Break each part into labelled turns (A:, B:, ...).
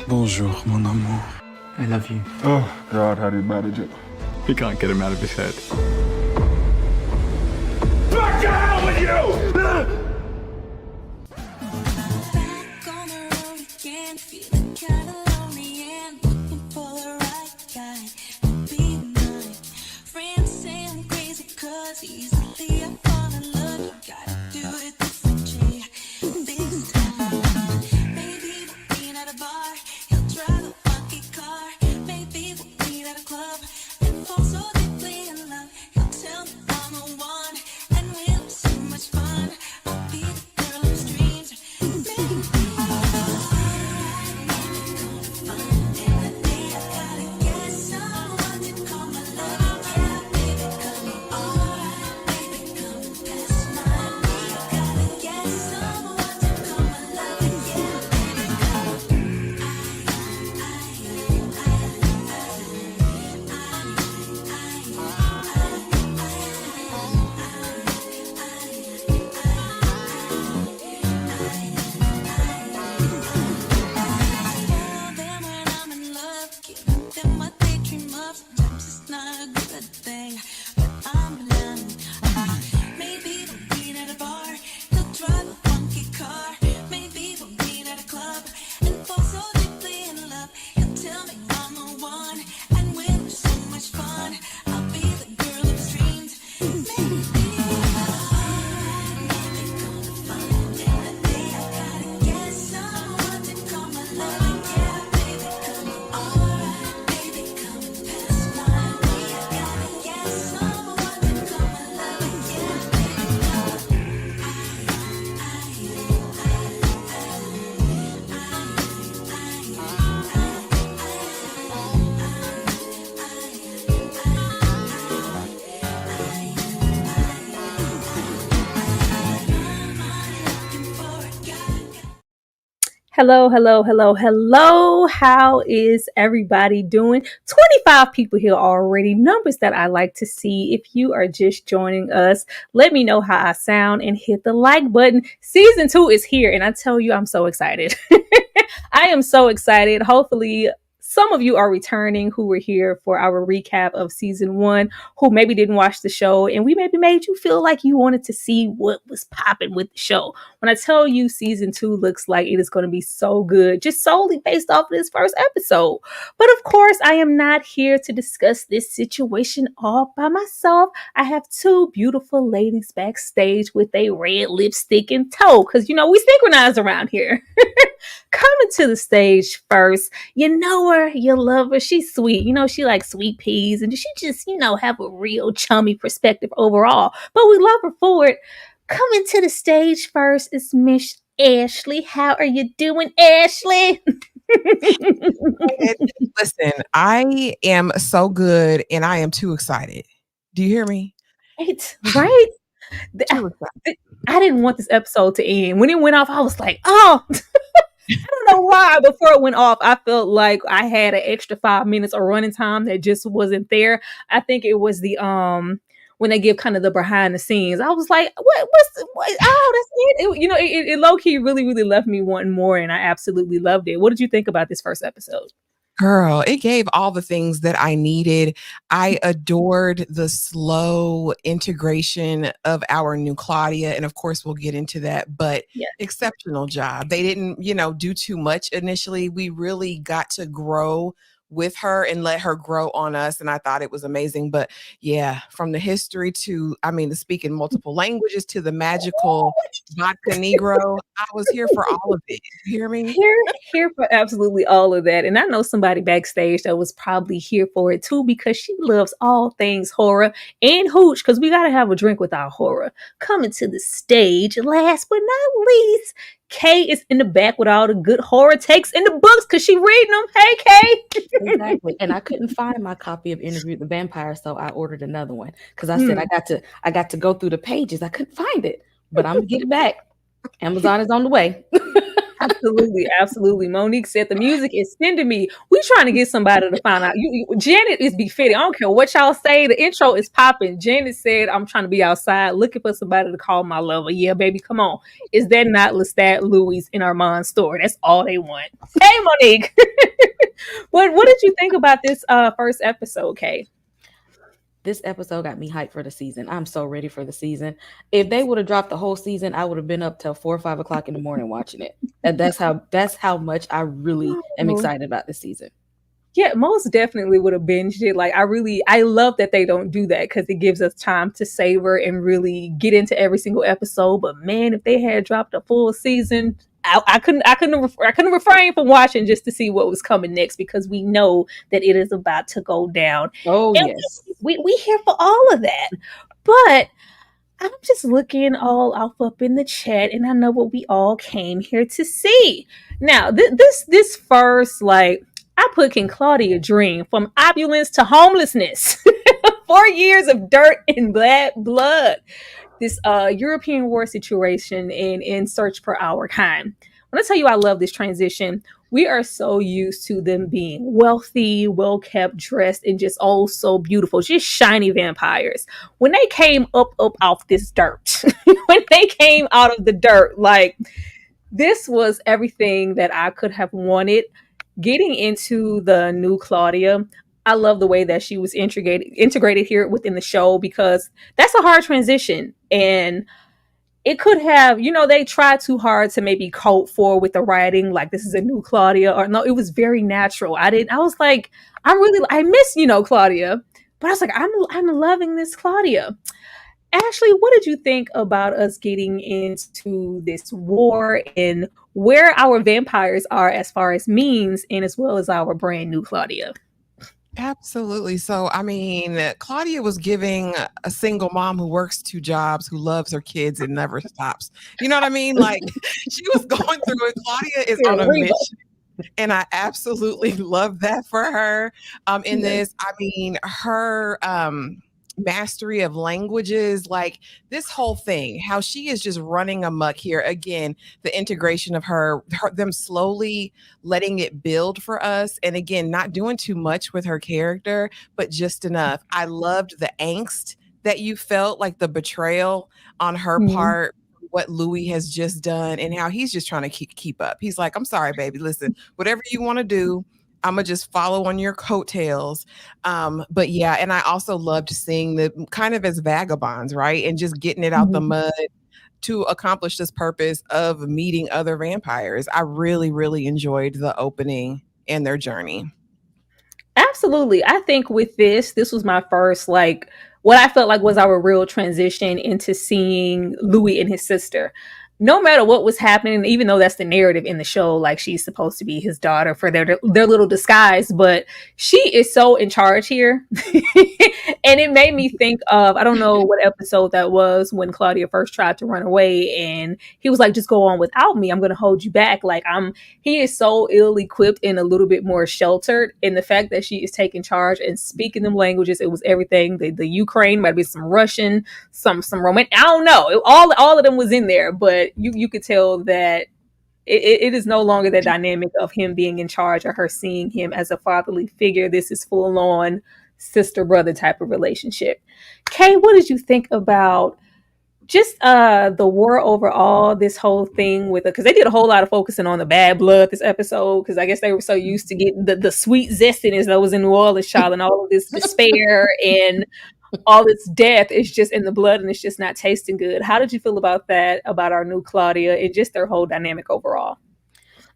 A: Bonjour, mon amour.
B: I love you.
C: Oh, God, how do you manage it?
B: He can't get him out of his head.
C: Back to hell with you!
D: Back on the road again, feeling kinda lonely and looking for the right guy to be mine. Friends say I'm crazy 'cause easily I fall in love. You gotta do it differently this time. Maybe we'll meet at a bar, he'll drive a funky car. Maybe we'll meet at a club and fall so deeply in love. He'll tell me I'm the one and we'll have so much fun. I'll be the girl of his dreams. Maybe
E: Hello, hello, hello, hello. How is everybody doing? 25 people here already. Numbers that I like to see. If you are just joining us, let me know how I sound and hit the like button. Season 2 is here, and I tell you, I'm so excited. I am so excited. Hopefully, some of you are returning who were here for our recap of season 1, who maybe didn't watch the show, and we maybe made you feel like you wanted to see what was popping with the show. When I tell you season 2 looks like it is going to be so good, just solely based off of this first episode. But of course, I am not here to discuss this situation all by myself. I have two beautiful ladies backstage with a red lipstick in tow, because you know we synchronize around here. Coming to the stage first, you know her, you love her, she's sweet. You know, she likes sweet peas, and she just, you know, have a real chummy perspective overall. But we love her for it. Coming to the stage first is Miss Ashley. How are you doing, Ashley?
F: Listen, I am so good and I am too excited. Do you hear me?
E: Right? I didn't want this episode to end. When it went off, I was like, oh, I don't know why. Before it went off, I felt like I had an extra 5 minutes of running time that just wasn't there. I think it was the when they give kind of the behind the scenes. I was like, what? Oh, that's it. You know, it low key really, really left me wanting more, and I absolutely loved it. What did you think about this first episode?
F: Girl, it gave all the things that I needed. I adored the slow integration of our new Claudia. And of course, we'll get into that, but exceptional job. They didn't, do too much initially. We really got to grow with her and let her grow on us. And I thought it was amazing. But yeah, from the history to, the speaking multiple languages to the magical vodka Negro, I was here for all of it. You hear me?
E: Here for absolutely all of that. And I know somebody backstage that was probably here for it too, because she loves all things horror and hooch, because we got to have a drink with our horror. Coming to the stage, last but not least, Kay is in the back with all the good horror takes in the books because she reading them. Hey, Kay.
G: Exactly. And I couldn't find my copy of Interview with the Vampire, so I ordered another one because I said I got to go through the pages. I couldn't find it, but I'm gonna get it back. Amazon is on the way.
E: Absolutely, absolutely. Monique said the music is sending me. We trying to get somebody to find out. Janet is befitting. I don't care what y'all say. The intro is popping. Janet said, "I'm trying to be outside, looking for somebody to call my lover." Yeah, baby, come on. Is that not Lestat, Louis, in Armand's store? That's all they want. Hey, Monique. What did you think about this first episode, Kay?
G: This episode got me hyped for the season. I'm so ready for the season. If they would have dropped the whole season, I would have been up till 4 or 5 o'clock in the morning watching it. And that's how much I really am excited about this season.
E: Yeah, most definitely would have binged it. Like I love that they don't do that because it gives us time to savor and really get into every single episode. But man, if they had dropped a full season, I couldn't refrain from watching just to see what was coming next because we know that it is about to go down.
G: Oh
E: and
G: yes,
E: we here for all of that. But I'm just looking all off up in the chat, and I know what we all came here to see. Now, this first, like, I put Can Claudia dream from opulence to homelessness? 4 years of dirt and bad blood. This European war situation in Search for Our Kind. When I tell you I love this transition, we are so used to them being wealthy, well kept, dressed, and just oh so beautiful, just shiny vampires. When they came up off this dirt, when they came out of the dirt, like this was everything that I could have wanted. Getting into the new Claudia, I love the way that she was integrated here within the show because that's a hard transition. And it could have, they tried too hard to maybe code for with the writing, like this is a new Claudia, or no, it was very natural. I was like, I miss, Claudia, but I was like, I'm loving this Claudia. Ashley, what did you think about us getting into this war and where our vampires are as far as means and as well as our brand new Claudia?
F: Absolutely. So, I mean, Claudia was giving a single mom who works 2 jobs, who loves her kids and never stops. You know what I mean? Like she was going through it. Claudia is on a mission. And I absolutely love that for her. In this, I mean, her mastery of languages, like this whole thing, how she is just running amok here. Again, the integration of them slowly letting it build for us. And again, not doing too much with her character, but just enough. I loved the angst that you felt, like the betrayal on her part, what Louis has just done and how he's just trying to keep up. He's like, I'm sorry, baby. Listen, whatever you want to do, I'm going to just follow on your coattails. But yeah, and I also loved seeing the kind of as vagabonds, right? And just getting it out the mud to accomplish this purpose of meeting other vampires. I really, really enjoyed the opening and their journey.
E: Absolutely. I think with this was my first, like, what I felt like was our real transition into seeing Louis and his sister. No matter what was happening, even though that's the narrative in the show, like she's supposed to be his daughter for their little disguise, but she is so in charge here. And it made me think of, I don't know what episode that was when Claudia first tried to run away and he was like, just go on without me. I'm going to hold you back. Like he is so ill equipped and a little bit more sheltered. And the fact that she is taking charge and speaking them languages, it was everything. The Ukraine, might be some Russian, some Roman. I don't know. All of them was in there, but you could tell that it is no longer the dynamic of him being in charge or her seeing him as a fatherly figure. This is full on sister brother type of relationship. Kay, what did you think about just the war overall, this whole thing with it? Because they did a whole lot of focusing on the bad blood this episode, because I guess they were so used to getting the sweet zestiness that was in New Orleans, child, and all of this despair and all its death is just in the blood and it's just not tasting good. How did you feel about that, about our new Claudia and just their whole dynamic overall?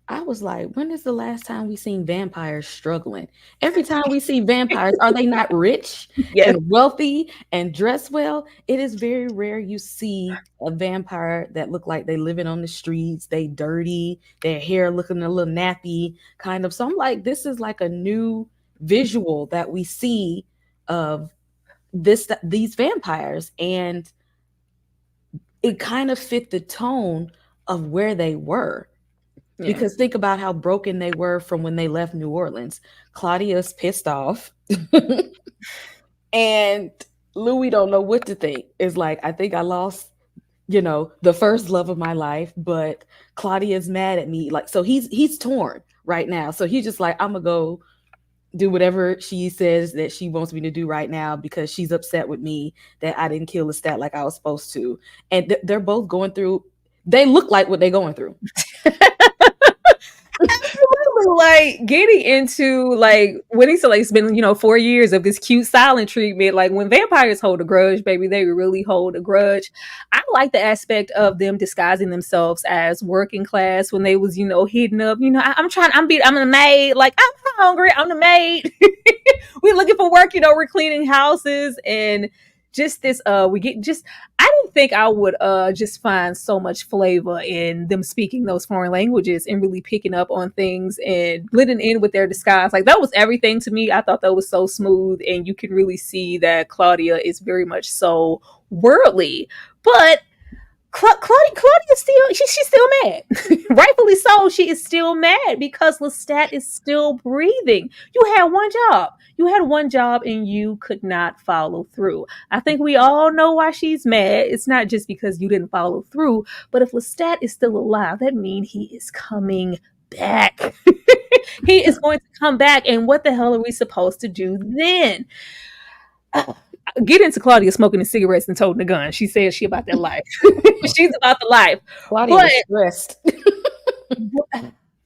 G: I was like, when is the last time we seen vampires struggling? Every time we see vampires, are they not rich and wealthy and dressed well? It is very rare you see a vampire that look like they living on the streets, they dirty, their hair looking a little nappy, kind of. So I'm like, this is like a new visual that we see of these vampires, and it kind of fit the tone of where they were. Yeah. Because think about how broken they were from when they left New Orleans. Claudia's pissed off. And Louis don't know what to think. It's like, I think I lost the first love of my life, but Claudia's mad at me. Like, so he's torn right now. So he's just like, I'm gonna go do whatever she says that she wants me to do right now because she's upset with me that I didn't kill Lestat like I was supposed to. And they're both going through. They look like what they're going through.
E: Like getting into like when he said like it's been 4 years of this cute silent treatment. Like when vampires hold a grudge, baby, they really hold a grudge. I like the aspect of them disguising themselves as working class when they was hidden up. I'm the maid. Like I'm hungry. I'm the maid. We're looking for work. We're cleaning houses and just this. We get just. I didn't think I would just find so much flavor in them speaking those foreign languages and really picking up on things and blending in with their disguise. Like that was everything to me. I thought that was so smooth, and you can really see that Claudia is very much so worldly, but Claudia's still she's still mad. Rightfully so. She is still mad because Lestat is still breathing. You had one job. You had one job and you could not follow through. I think we all know why she's mad. It's not just because you didn't follow through, but if Lestat is still alive, that means he is coming back. He is going to come back, and what the hell are we supposed to do then? Get into Claudia smoking the cigarettes and toting the gun. She says she about that life. She's about the life.
G: Claudia was stressed.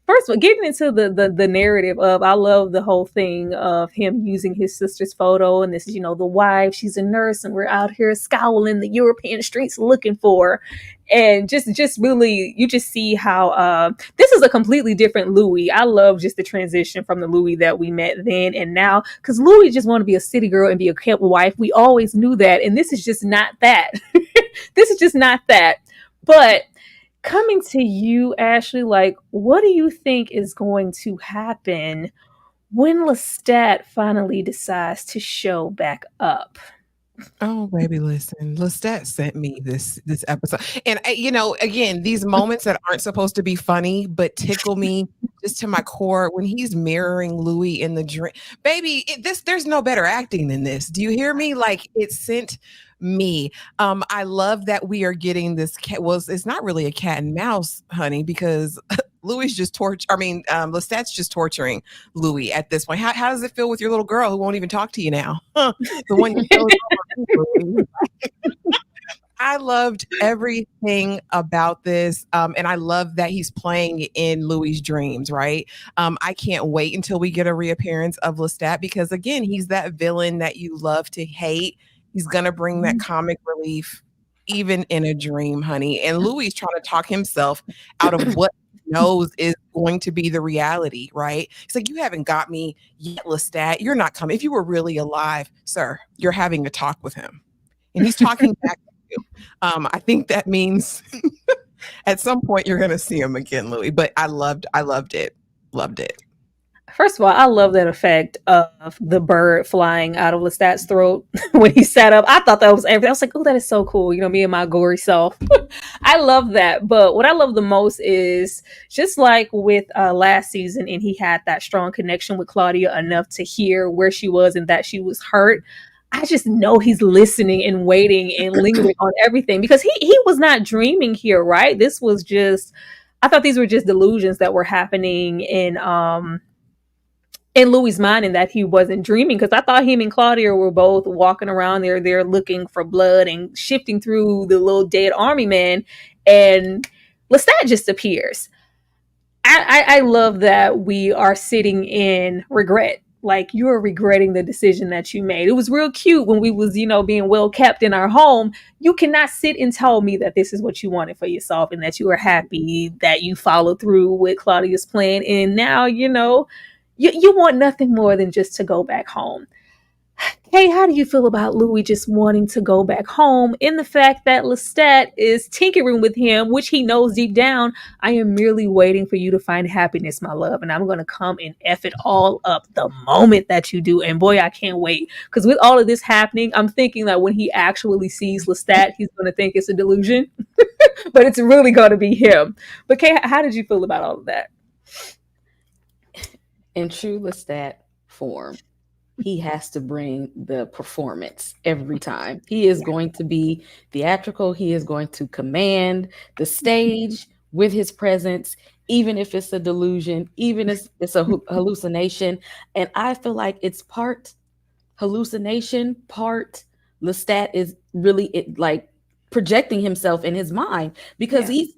E: First of all, getting into the narrative of, I love the whole thing of him using his sister's photo, and this is the wife. She's a nurse, and we're out here scowling the European streets looking for her. And just really, you just see how this is a completely different Louis. I love just the transition from the Louis that we met then and now, because Louis just want to be a city girl and be a camp wife. We always knew that, and this is just not that. This is just not that. But coming to you, Ashley, like, what do you think is going to happen when Lestat finally decides to show back up?
F: Oh, baby, listen. Lestat sent me this episode, and again, these moments that aren't supposed to be funny but tickle me just to my core when he's mirroring Louis in the dream. Baby, there's no better acting than this. Do you hear me? Like, it sent me. I love that we are getting this cat. Well, it's not really a cat and mouse, honey, because Louis just Lestat's just torturing Louis at this point. How does it feel with your little girl who won't even talk to you now? The one you chose over. I loved everything about this. And I love that he's playing in Louis' dreams, right? I can't wait until we get a reappearance of Lestat, because again, he's that villain that you love to hate. He's going to bring that comic relief even in a dream, honey. And Louis is trying to talk himself out of what he knows is going to be the reality, right? He's like, you haven't got me yet, Lestat. You're not coming. If you were really alive, sir, you're having a talk with him. And he's talking back to you. I think that means at some point you're going to see him again, Louis. But I loved it. Loved it.
E: First of all, I love that effect of the bird flying out of Lestat's throat when he sat up. I thought that was everything. I was like, oh, that is so cool. Me and my gory self. I love that. But what I love the most is just like with last season, and he had that strong connection with Claudia enough to hear where she was and that she was hurt. I just know he's listening and waiting and lingering on everything, because he was not dreaming here, right? This was just, I thought these were just delusions that were happening in Louis' mind, and that he wasn't dreaming, because I thought him and Claudia were both walking around there. They're looking for blood and shifting through the little dead army man, and Lestat just appears. I love that we are sitting in regret. Like, you're regretting the decision that you made. It was real cute when we was, being well kept in our home. You cannot sit and tell me that this is what you wanted for yourself and that you are happy that you followed through with Claudia's plan. And now, you want nothing more than just to go back home. Hey, how do you feel about Louis just wanting to go back home, in the fact that Lestat is tinkering with him, which he knows deep down, I am merely waiting for you to find happiness, my love, and I'm going to come and F it all up the moment that you do. And boy, I can't wait, because with all of this happening, I'm thinking that when he actually sees Lestat, he's going to think it's a delusion, but it's really going to be him. But Kay, how did you feel about all of that?
G: In true Lestat form, he has to bring the performance every time. He is going to be theatrical. He is going to command the stage with his presence, even if it's a delusion, even if it's a hallucination. And I feel like it's part hallucination, part Lestat is really like projecting himself in his mind, because he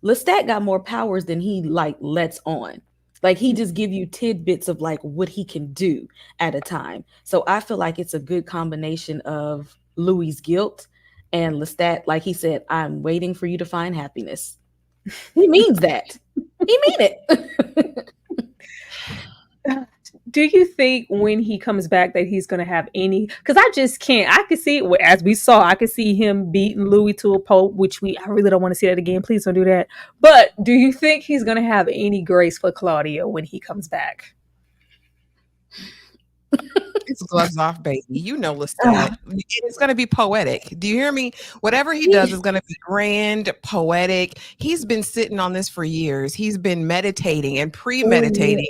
G: Lestat got more powers than he like lets on. Like he just give you tidbits of like what he can do at a time. So I feel like it's a good combination of Louis's guilt and Lestat, like he said, I'm waiting for you to find happiness. He means that. He mean it.
E: Do you think when he comes back that he's going to have any? Because I just can't. I can see it as we saw. I can see him beating Louis to a pulp, which I really don't want to see that again. Please don't do that. But do you think he's going to have any grace for Claudia when he comes back?
F: It's gloves off, baby. You know Lestat. It's going to be poetic. Do you hear me? Whatever he does is going to be grand, poetic. He's been sitting on this for years. He's been meditating and premeditating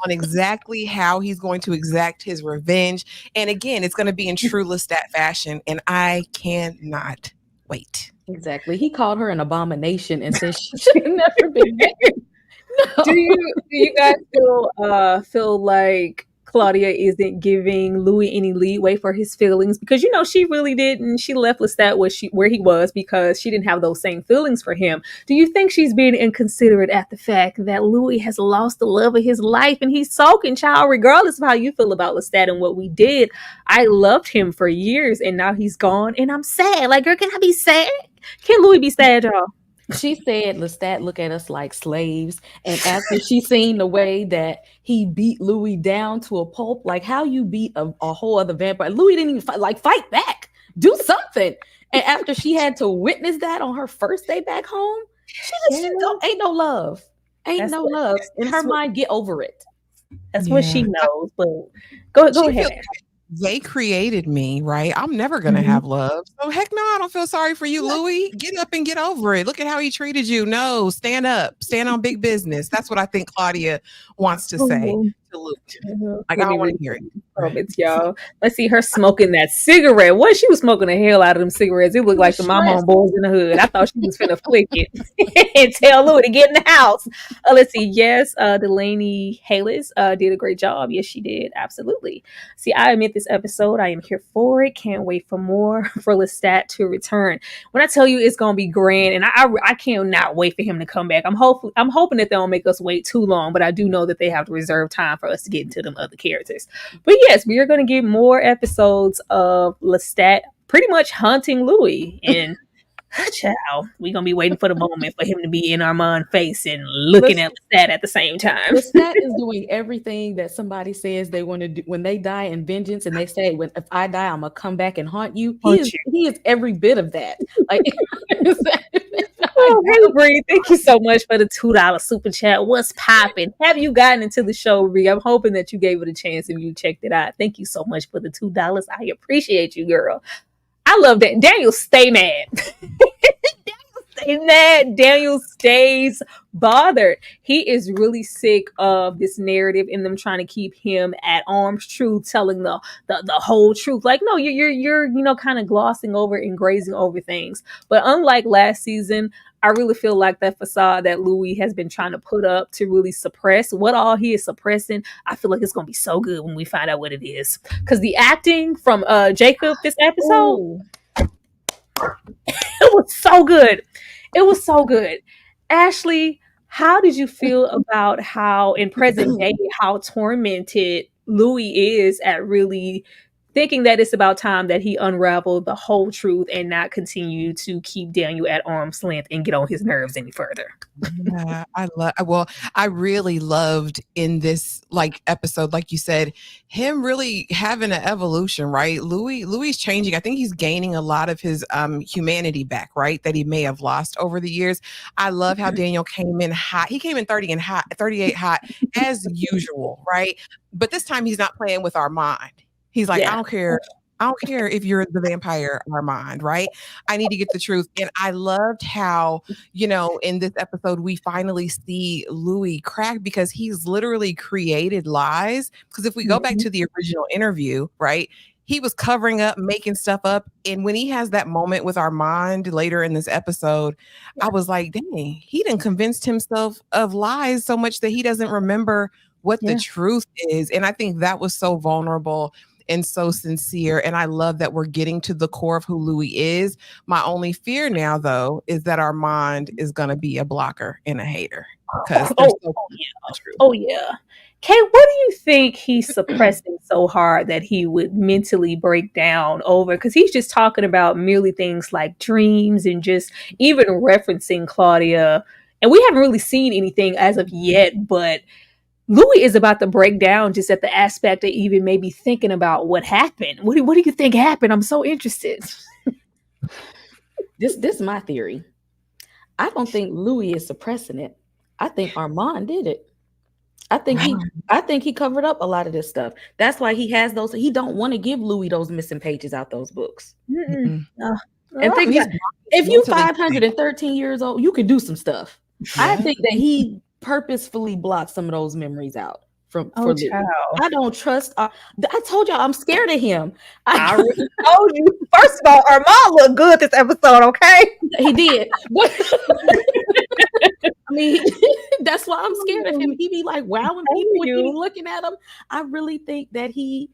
F: on exactly how he's going to exact his revenge. And again, it's going to be in true Lestat fashion. And I cannot wait.
G: Exactly. He called her an abomination and said she should have never been married. No.
E: Do you guys feel like Claudia isn't giving Louis any leeway for his feelings? Because she really didn't. She left Lestat where he was because she didn't have those same feelings for him. Do you think she's being inconsiderate at the fact that Louis has lost the love of his life and he's sulking, child? Regardless of how you feel about Lestat and what we did, I loved him for years and now he's gone and I'm sad. Like, girl, can I be sad? Can Louis be sad, y'all?
G: She said Lestat look at us like slaves. And after she seen the way that he beat Louis down to a pulp, like how you beat a whole other vampire. Louis didn't even fight back. Do something. And after she had to witness that on her first day back home, ain't no love. Ain't no love. In her mind, get over it.
E: That's what she knows. But go ahead.
F: They created me, right? I'm never going to have love. So heck no, I don't feel sorry for you, Louis. Get up and get over it. Look at how he treated you. No, stand up. Stand on big business. That's what I think Claudia wants to say to Louis. Like, I don't want to hear it.
E: Comments, y'all. Let's see her smoking that cigarette. What? She was smoking the hell out of them cigarettes. It looked like the mama on boys in the hood. I thought she was finna flick it and tell Louis to get in the house. Let's see. Yes, Delaney Hayles did a great job. Yes, she did. Absolutely. See, I admit this episode. I am here for it. Can't wait for more for Lestat to return. When I tell you it's gonna be grand, and I cannot wait for him to come back. I'm hoping that they don't make us wait too long, but I do know that they have to reserve time for us to get into them other characters. But yes, we are going to get more episodes of Lestat pretty much hunting Louis. And child, we're going to be waiting for the moment for him to be in Armand's face and looking at Lestat at the same time.
G: Lestat is doing everything that somebody says they want to do when they die in vengeance, and they say, if I die, I'm going to come back and haunt you. He is every bit of that. Like,
E: hey, Reid, thank you so much for the $2 super chat. What's popping? Have you gotten into the show, Reid? I'm hoping that you gave it a chance and you checked it out. Thank you so much for the $2. I appreciate you, girl. I love that. Daniel, stay mad. Daniel stays bothered. He is really sick of this narrative and them trying to keep him at arm's truth, telling the whole truth. Like, no, you're kind of glossing over and grazing over things. But unlike last season, I really feel like that facade that Louis has been trying to put up to really suppress what all he is suppressing, I feel like it's going to be so good when we find out what it is. Because the acting from Jacob this episode, it was so good. It was so good. Ashley, how did you feel about how in present day, how tormented Louis is at really thinking that it's about time that he unraveled the whole truth and not continue to keep Daniel at arm's length and get on his nerves any further?
F: Yeah, I really loved in this episode, like you said, him really having an evolution, right? Louis changing. I think he's gaining a lot of his humanity back, right? That he may have lost over the years. I love how Daniel came in hot. He came in 38 hot as usual, right? But this time he's not playing with Armand. He's like, I don't care I don't care if you're the vampire Armand, right? I need to get the truth. And I loved how, in this episode, we finally see Louis crack because he's literally created lies. Because if we go back to the original interview, right? He was covering up, making stuff up. And when he has that moment with Armand later in this episode, I was like, dang, he done convinced himself of lies so much that he doesn't remember what the truth is. And I think that was so vulnerable and so sincere. And I love that we're getting to the core of who Louis is. My only fear now, though, is that Armand is going to be a blocker and a hater.
E: Oh, yeah. Kay, what do you think he's suppressing so hard that he would mentally break down over? Because he's just talking about merely things like dreams and just even referencing Claudia. And we haven't really seen anything as of yet, but Louis is about to break down just at the aspect of even maybe thinking about what happened. What do you think happened? I'm so interested.
G: This is my theory. I don't think Louis is suppressing it. I think Armand did it. I think he covered up a lot of this stuff. That's why he has those. He don't want to give Louis those missing pages out those books. And think if you're 513 years old, you could do some stuff. I think that he purposefully blocked some of those memories out for Louis. I don't trust. I told y'all I'm scared of him.
E: I already told you. First of all, Armand looked good this episode. Okay,
G: he did. I mean, that's why I'm scared of him. He be like wowing people when he be looking at him. I really think that he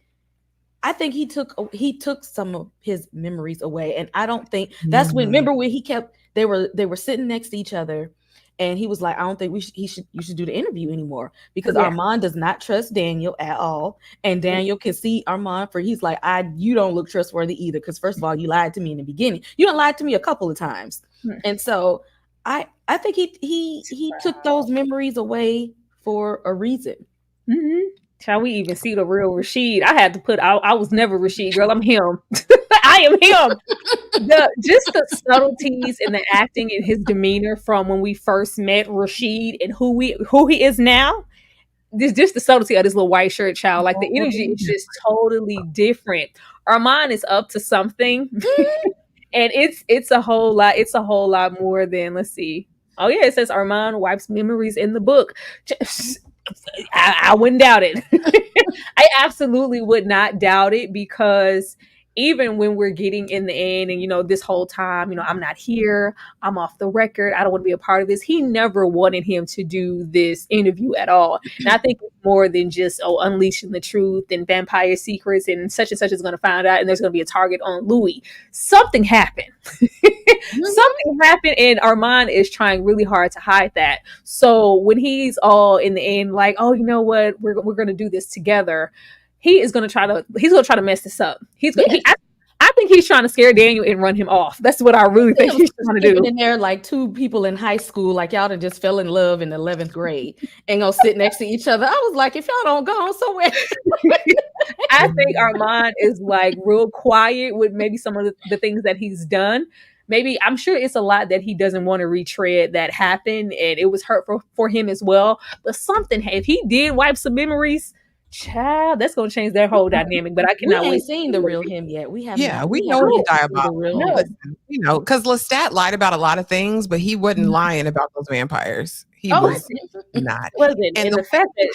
G: took some of his memories away, and I don't think that's when. Remember when they were sitting next to each other. And he was like, I don't think you should do the interview anymore because Armand does not trust Daniel at all. And Daniel can see Armand he's like, you don't look trustworthy either. Because first of all, you lied to me in the beginning. You done lied to me a couple of times. And so I think he took those memories away for a reason.
E: Shall we even see the real Reid? I had to put I was never Reid, girl. I'm him. I am him. Just the subtleties in the acting and his demeanor from when we first met Reid and who he is now. This just the subtlety of this little white shirt child. Like the energy is just totally different. Armand is up to something. And it's a whole lot. It's a whole lot more than, let's see. Oh yeah, it says Armand wipes memories in the book. I wouldn't doubt it. I absolutely would not doubt it because even when we're getting in the end and, this whole time, I'm not here, I'm off the record, I don't want to be a part of this. He never wanted him to do this interview at all. And I think it's more than just, unleashing the truth and vampire secrets and such is going to find out and there's going to be a target on Louis. Something happened. Something happened and Armand is trying really hard to hide that. So when he's all in the end like, oh, you know what, we're going to do this together. He's gonna try to mess this up. I think he's trying to scare Daniel and run him off. That's what I really think he's trying to do.
G: In there, like two people in high school, like y'all done just fell in love in 11th grade and gonna sit next to each other. I was like, if y'all don't go on somewhere.
E: I think Armand is like real quiet with maybe some of the things that he's done. Maybe I'm sure it's a lot that he doesn't want to retread that happened, and it was hurtful for him as well. But something, if he did wipe some memories. Child, that's gonna change their whole dynamic. But I cannot wait.
G: Seen the real him yet. We haven't.
F: Yeah, we know he's diabolical. Because Lestat lied about a lot of things, but he wasn't lying about those vampires. He was not.
E: Wasn't. And the fact that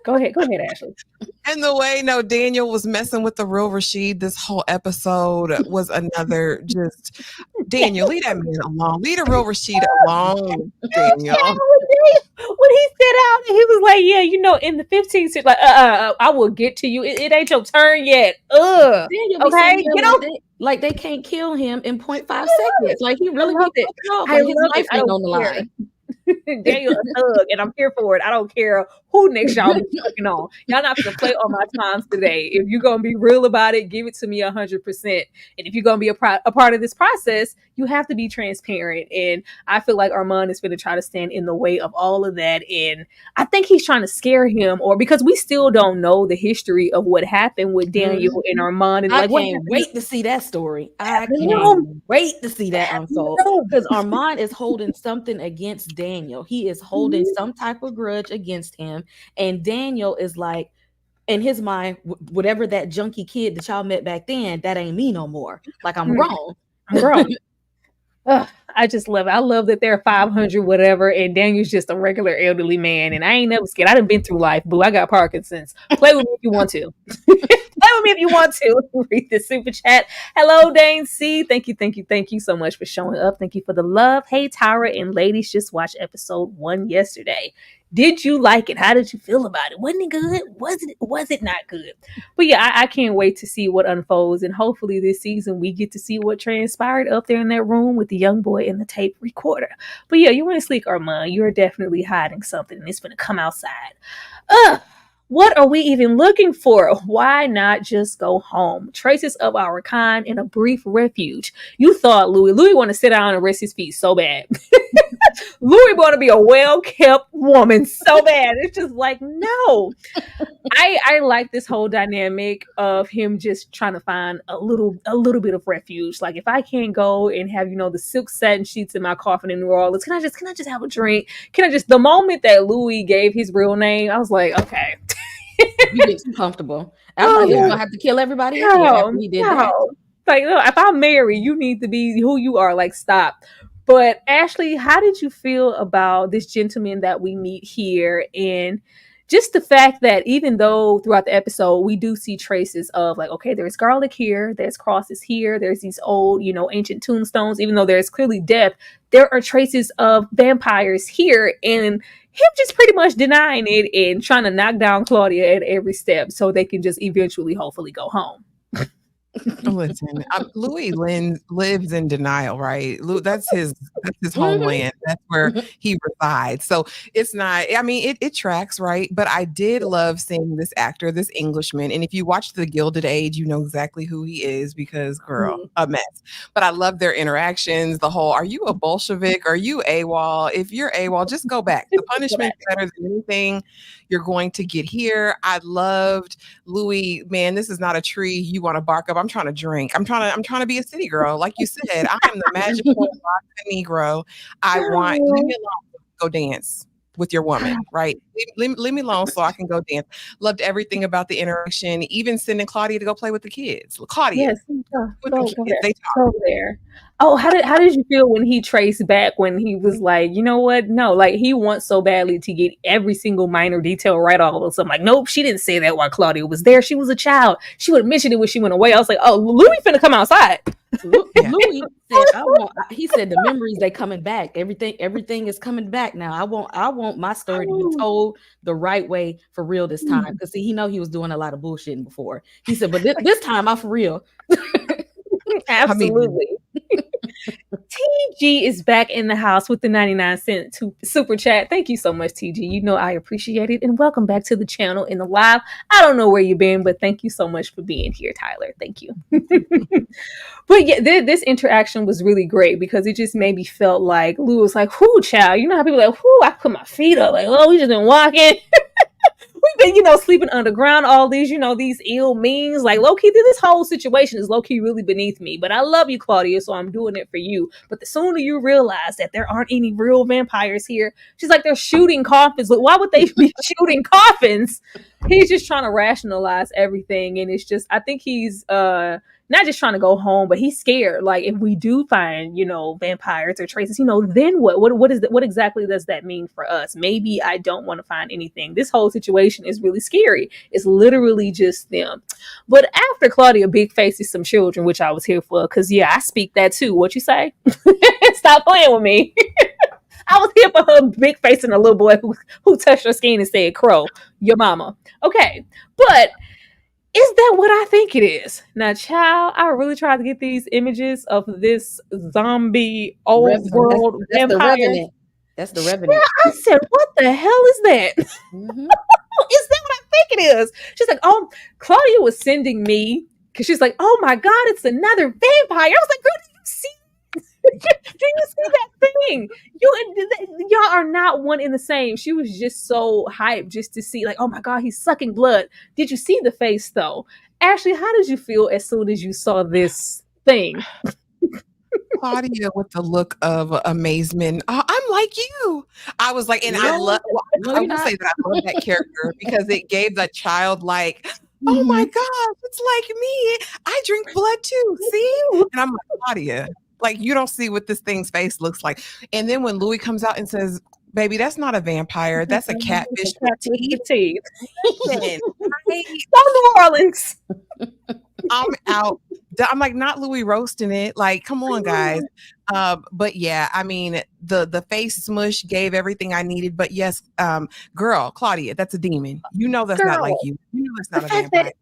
E: Go ahead, Ashley.
F: And the way Daniel was messing with the real Reid this whole episode was another just Daniel, leave that man alone. Leave the real Reid alone, Daniel.
E: When he set out and he was like, yeah, in the 15th, like, I will get to you. It ain't your turn yet.
G: Daniel,
E: okay,
G: like they can't kill him in 0.5 seconds. Like he really loved it. His life ain't on the line.
E: Daniel a thug, and I'm here for it. I don't care who next y'all be working on. Y'all not gonna play on my times today. If you're gonna be real about it, give it to me 100%. And if you're gonna be a part of this process, you have to be transparent. And I feel like Armand is gonna try to stand in the way of all of that. And I think he's trying to scare him, or because we still don't know the history of what happened with Daniel and Armand. And
G: I can't wait to see that story. I can't wait to see that unfold because Armand is holding something against Daniel. He is holding some type of grudge against him. And Daniel is like, in his mind, whatever that junky kid that y'all met back then, that ain't me no more. Like I'm
E: Mm.
G: grown.
E: I'm grown. Ugh, I just love it. I love that they're 500, whatever, and Daniel's just a regular elderly man, and I ain't never scared. I done been through life, boo. I got Parkinson's. Play with me if you want to. Play with me if you want to. Read the super chat. Hello, Dane C. Thank you so much for showing up. Thank you for the love. Hey, Tyra and ladies, just watched episode 1 yesterday. Did you like it? How did you feel about it? Wasn't it good? Was it not good? But yeah, I can't wait to see what unfolds, and hopefully this season we get to see what transpired up there in that room with the young boy and the tape recorder. But yeah, you ain't sleek, Armand. You're definitely hiding something, and it's gonna come outside. What are we even looking for? Why not just go home? Traces of our kind in a brief refuge. You thought Louis want to sit down and rest his feet so bad. Louis want to be a well-kept woman so bad. It's just like, no. I like this whole dynamic of him just trying to find a little bit of refuge. Like, if I can't go and have, the silk satin sheets in my coffin in New Orleans, can I just have a drink? The moment that Louis gave his real name, I was like, okay.
G: You get too comfortable. I thought he was gonna have to kill everybody else after he did that.
E: Like, no, if I'm married, you need to be who you are. Like, stop. But Ashley, how did you feel about this gentleman that we meet here? And just the fact that even though throughout the episode we do see traces of, like, okay, there's garlic here, there's crosses here, there's these old, ancient tombstones, even though there's clearly death, there are traces of vampires here, and him just pretty much denying it and trying to knock down Claudia at every step so they can just eventually hopefully go home.
F: Listen, Louis lives in denial, right? That's his homeland. That's where he resides. So it's not, I mean, it tracks, right? But I did love seeing this actor, this Englishman. And if you watch The Gilded Age, you know exactly who he is because, girl, a mess. But I love their interactions, the whole, are you a Bolshevik? Are you AWOL? If you're AWOL, just go back. The punishment's better than anything you're going to get here. I loved Louis, man, this is not a tree you want to bark up. I'm trying to drink. I'm trying to be a city girl. Like you said, I am the magical Negro. I want, leave me alone, go dance with your woman, right? Leave me alone so I can go dance. Loved everything about the interaction, even sending Claudia to go play with the kids. Claudia,
E: yes, go there. Oh, how did you feel when he traced back when he was like, you know what? No, like he wants so badly to get every single minor detail right all of a sudden. Like, nope, she didn't say that while Claudia was there. She was a child. She would have mentioned it when she went away. I was like, oh, Louis finna come outside.
G: Louis said, he said the memories, they coming back. Everything is coming back now. I want my story to be told the right way for real this time. Because he know he was doing a lot of bullshitting before. He said, but this time I'm for real.
E: Absolutely. TG is back in the house with the 99-cent super chat. Thank you so much, TG. You know I appreciate it. And welcome back to the channel in the live. I don't know where you've been, but thank you so much for being here, Tyler. Thank you. But yeah, this interaction was really great because it just made me felt like Lou was like, whoo, child. You know how people are like, whoo, I put my feet up. Like, oh, we just been walking. We've been, sleeping underground, all these, these ill means. Like, low-key, this whole situation is low-key really beneath me. But I love you, Claudia, so I'm doing it for you. But the sooner you realize that there aren't any real vampires here, she's like, they're shooting coffins. Like, why would they be shooting coffins? He's just trying to rationalize everything. And it's just, I think he's not just trying to go home, but he's scared. Like, if we do find, vampires or traces, then what? What exactly does that mean for us? Maybe I don't want to find anything. This whole situation is really scary. It's literally just them. But after Claudia big faces some children, which I was here for, because yeah, I speak that too. What you say? Stop playing with me. I was here for her big face and a little boy who touched her skin and said, "Crow, your mama." Okay, but is that what I think it is? Now, child, I really tried to get these images of this zombie old world vampire.
G: That's the Revenant.
E: Yeah, I said, what the hell is that?
G: Mm-hmm.
E: Is that what I think it is? She's like, oh, Claudia was sending me because she's like, oh my God, it's another vampire. I was like, girl, do you see? Do you see that thing? Y'all are not one in the same. She was just so hyped just to see, like, oh my God, he's sucking blood. Did you see the face though? Ashley, how did you feel as soon as you saw this thing?
F: Claudia with the look of amazement. Oh, I'm like you. I was like, and I love.
G: No,
F: I
G: you're
F: will
G: not.
F: say that I love that character because it gave the child like, oh my gosh, it's like me. I drink blood too. See, and I'm like Claudia. Like you don't see what this thing's face looks like. And then when Louis comes out and says, "Baby, that's not a vampire. That's a catfish with teeth." Listen,
E: Don't New Orleans.
F: I'm out. I'm like, not Louis roasting it. Like, come on, guys. But yeah, I mean, the face smush gave everything I needed. But yes, girl, Claudia, that's a demon. You know that's not like
E: Girl,
F: you. You know that's not
E: the
F: a
E: fact
F: vampire.
E: that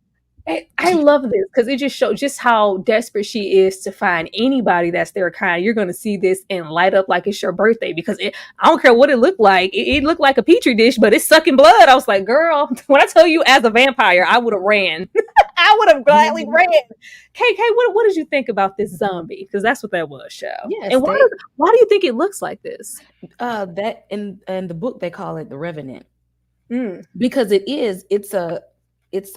E: I love this because it just shows just how desperate she is to find anybody that's their kind. You're going to see this and light up like it's your birthday because I don't care what it looked like. It looked like a petri dish, but it's sucking blood. I was like, girl, when I tell you as a vampire, I would have ran. I would have gladly ran. KK, what did you think about this zombie? Because that's what that was, show.
G: Yes,
E: and why do you think it looks like this?
G: That in the book they call it the revenant
E: Because
G: it's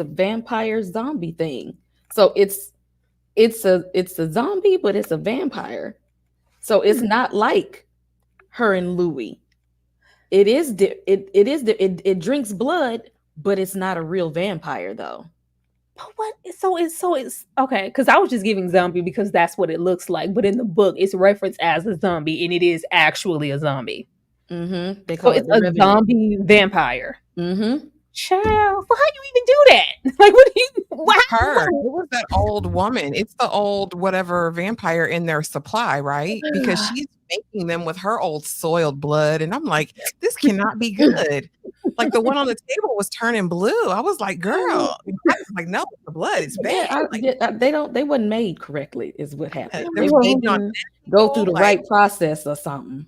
G: a vampire zombie thing. So it's a zombie, but it's a vampire. So it's not like her and Louis. It drinks blood, but it's not a real vampire though.
E: But what? It's okay. Because I was just giving zombie because that's what it looks like. But in the book, it's referenced as a zombie, and it is actually a zombie.
G: They
E: So
G: call
E: it's
G: it
E: a
G: revenant.
E: zombie vampire. Child, well, how do you even do that? Like, what do you?
F: Her. It was that old woman. It's the old whatever vampire in their supply, right? Because she's making them with her old soiled blood, and I'm like, this cannot be good. Like the one on the table was turning blue. I was like, girl. I was like, no, the blood is bad.
G: They wasn't made correctly, is what happened.
F: There's
G: They
F: baby
G: didn't
F: on
G: go through the right process or something.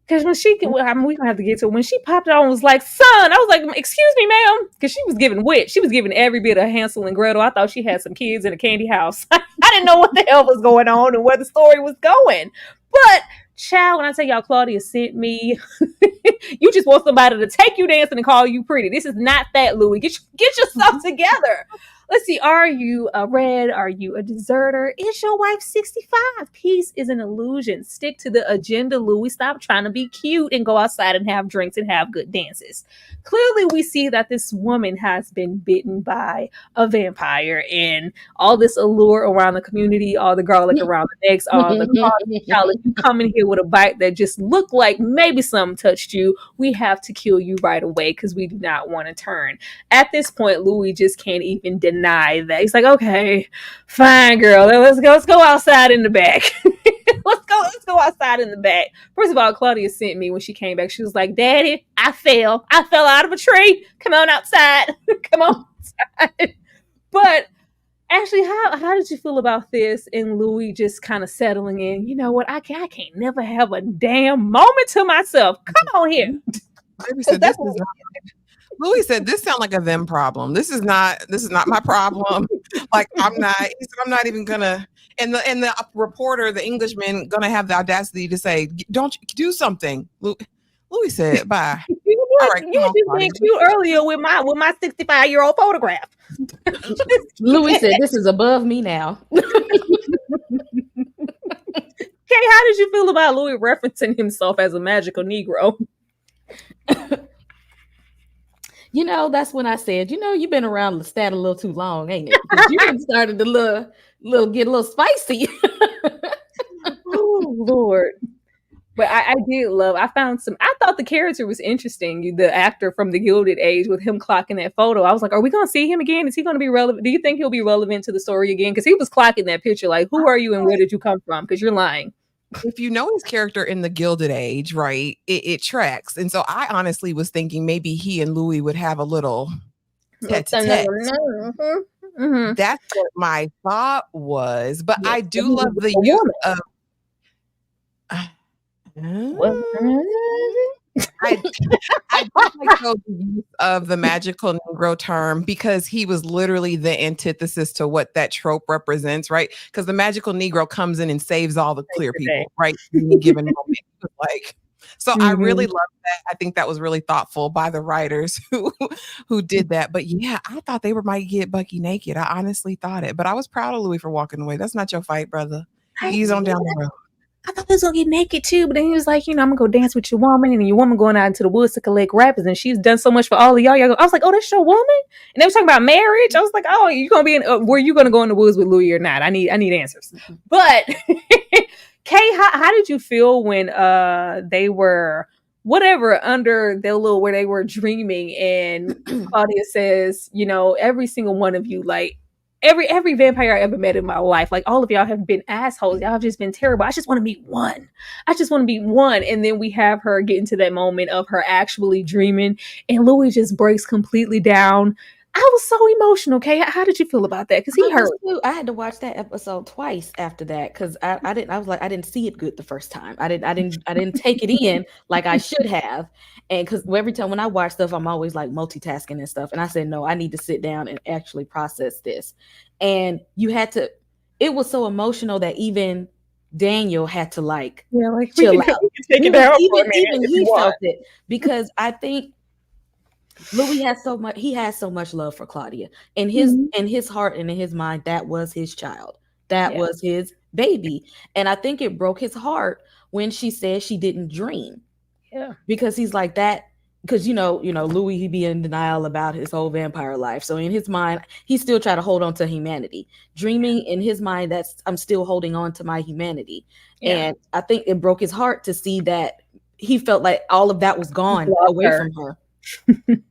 E: Because when we're gonna have to get to it. When she popped out and was like, "Son," I was like, "Excuse me, ma'am," because she was giving wit. She was giving every bit of Hansel and Gretel. I thought she had some kids in a candy house. I didn't know what the hell was going on and where the story was going. But child, when I tell y'all, Claudia sent me. You just want somebody to take you dancing and call you pretty. This is not that, Louis. Get yourself together. Let's see. Are you a red? Are you a deserter? Is your wife 65? Peace is an illusion. Stick to the agenda, Louis. Stop trying to be cute and go outside and have drinks and have good dances. Clearly, we see that this woman has been bitten by a vampire, and all this allure around the community, all the garlic around the necks, all the garlic. You come in here with a bite that just looked like maybe something touched you. We have to kill you right away because we do not want to turn. At this point, Louis just can't even deny that. He's like, okay, fine, girl. Let's go outside in the back. Let's go outside in the back. First of all, Claudia sent me when she came back. She was like, Daddy, I fell out of a tree. Come on outside. Come on outside. But actually, how did you feel about this and Louis just kind of settling in? You know what? I can't never have a damn moment to myself. Come on here.
F: Louis said, "This sounds like a them problem. This is not my problem. Like I'm not even gonna." And the reporter, the Englishman, gonna have the audacity to say, "Don't you do something?" Louis said, "Bye." All right,
E: you just being cute earlier with my 65-year-old photograph.
G: Louis said, "This is above me now."
E: Okay, how did you feel about Louis referencing himself as a magical Negro?
G: You know, that's when I said, you've been around Lestat a little too long, ain't it? Because you done started to get a little spicy.
E: Oh Lord. But I did love. I thought the character was interesting. The actor from The Gilded Age with him clocking that photo. I was like, are we going to see him again? Is he going to be relevant? Do you think he'll be relevant to the story again? Because he was clocking that picture like, who are you and where did you come from? Because you're lying.
F: If you know his character in The Gilded Age, right, it tracks. And so I honestly was thinking maybe he and Louis would have a little tete-a-tete.
E: Mm-hmm.
F: That's what my thought was. But I do love the use of... I like the use of the magical Negro term because he was literally the antithesis to what that trope represents, right? Because the magical Negro comes in and saves all the clear people, right? In any given moment. Like, so I really love that. I think that was really thoughtful by the writers who did that. But yeah, I thought they might get Bucky naked. I honestly thought it. But I was proud of Louis for walking away. That's not your fight, brother. Ease on down the road.
E: I thought they was gonna get naked too, but then he was like, I'm gonna go dance with your woman, and your woman going out into the woods to collect rappers, and she's done so much for all of y'all. I was like, oh, that's your woman, and they were talking about marriage. I was like, oh, you gonna be in? Were you gonna go in the woods with Louis or not? I need answers. But Kay, how did you feel when they were whatever under their little where they were dreaming, and Claudia says, every single one of you, like. Every vampire I ever met in my life, like all of y'all have been assholes. Y'all have just been terrible. I just want to meet one. And then we have her get into that moment of her actually dreaming, and Louis just breaks completely down. I was so emotional. Okay, how did you feel about that? Because he hurt.
G: I had to watch that episode twice after that because I didn't. I was like, I didn't see it good the first time. I didn't take it in like I should have. And because every time when I watch stuff, I'm always like multitasking and stuff. And I said, no, I need to sit down and actually process this. And you had to. It was so emotional that even Daniel had to chill out.
E: Take it down.
G: Even he felt it because I think. Louis has so much. He has so much love for Claudia, in his heart and in his mind. That was his child. That was his baby, and I think it broke his heart when she said she didn't dream.
E: Yeah,
G: because he's like that. Because Louis, he'd be in denial about his whole vampire life. So in his mind, he still try to hold on to humanity. Dreaming in his mind, that's I'm still holding on to my humanity. Yeah. And I think it broke his heart to see that he felt like all of that was gone away from her.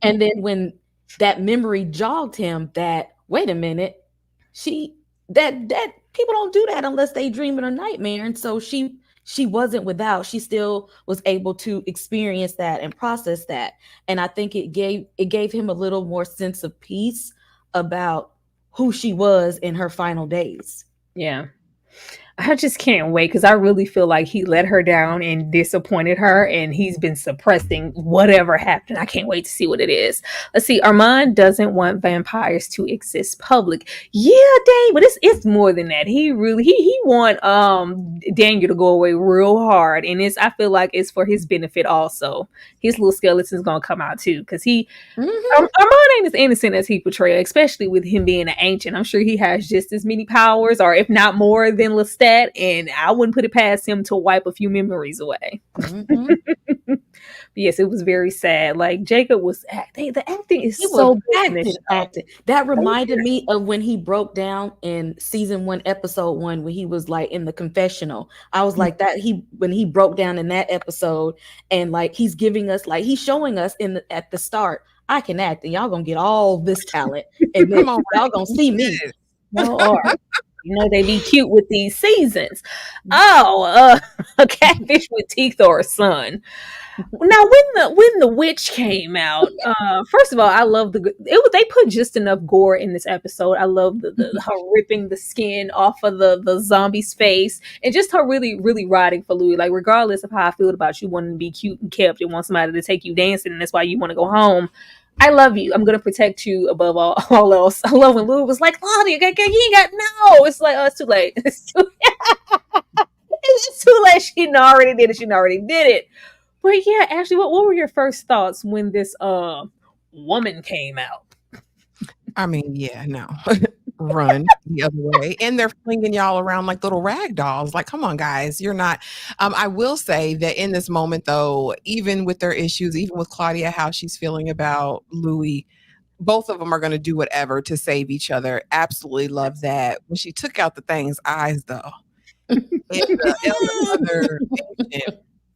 G: And then when that memory jogged him that, wait a minute, that people don't do that unless they dream in a nightmare. And so she wasn't without, she still was able to experience that and process that. And I think it gave him a little more sense of peace about who she was in her final days.
E: Yeah. I just can't wait because I really feel like he let her down and disappointed her, and he's been suppressing whatever happened. I can't wait to see what it is. Let's see. Armand doesn't want vampires to exist public. Yeah, dang, but it's more than that. He really he want Daniel to go away real hard, and I feel like it's for his benefit also. His little skeleton's gonna come out too because Armand ain't as innocent as he portrays, especially with him being an ancient. I'm sure he has just as many powers, or if not more, than Lestat. And I wouldn't put it past him to wipe a few memories away. Yes, it was very sad. Like Jacob was acting. The acting is so good.
G: Acting. That reminded me of when he broke down in season 1, episode 1, when he was like in the confessional. I was like that. When he broke down in that episode, and like he's giving us, like he's showing us at the start, I can act, and y'all gonna get all this talent, and then y'all gonna see me.
E: They be cute with these seasons. A catfish with teeth or a son. Now, when the witch came out, first of all, I love they put just enough gore in this episode. I love her ripping the skin off of the zombie's face, and just her really, really riding for Louis. Like, regardless of how I feel about you wanting to be cute and kept and want somebody to take you dancing, and that's why you want to go home. I love you. I'm gonna protect you above all else. I love when Louis was like, Claudia, you ain't got no. It's like, it's too late. It's too late. She already did it. She already did it. But yeah, Ashley, what were your first thoughts when this woman came out?
F: I mean, yeah, no. Run the other way, and they're flinging y'all around like little rag dolls. Like, come on, guys, you're not. I will say that in this moment, though, even with their issues, even with Claudia, how she's feeling about Louis, both of them are going to do whatever to save each other. Absolutely love that. When she took out the thing's eyes, though, other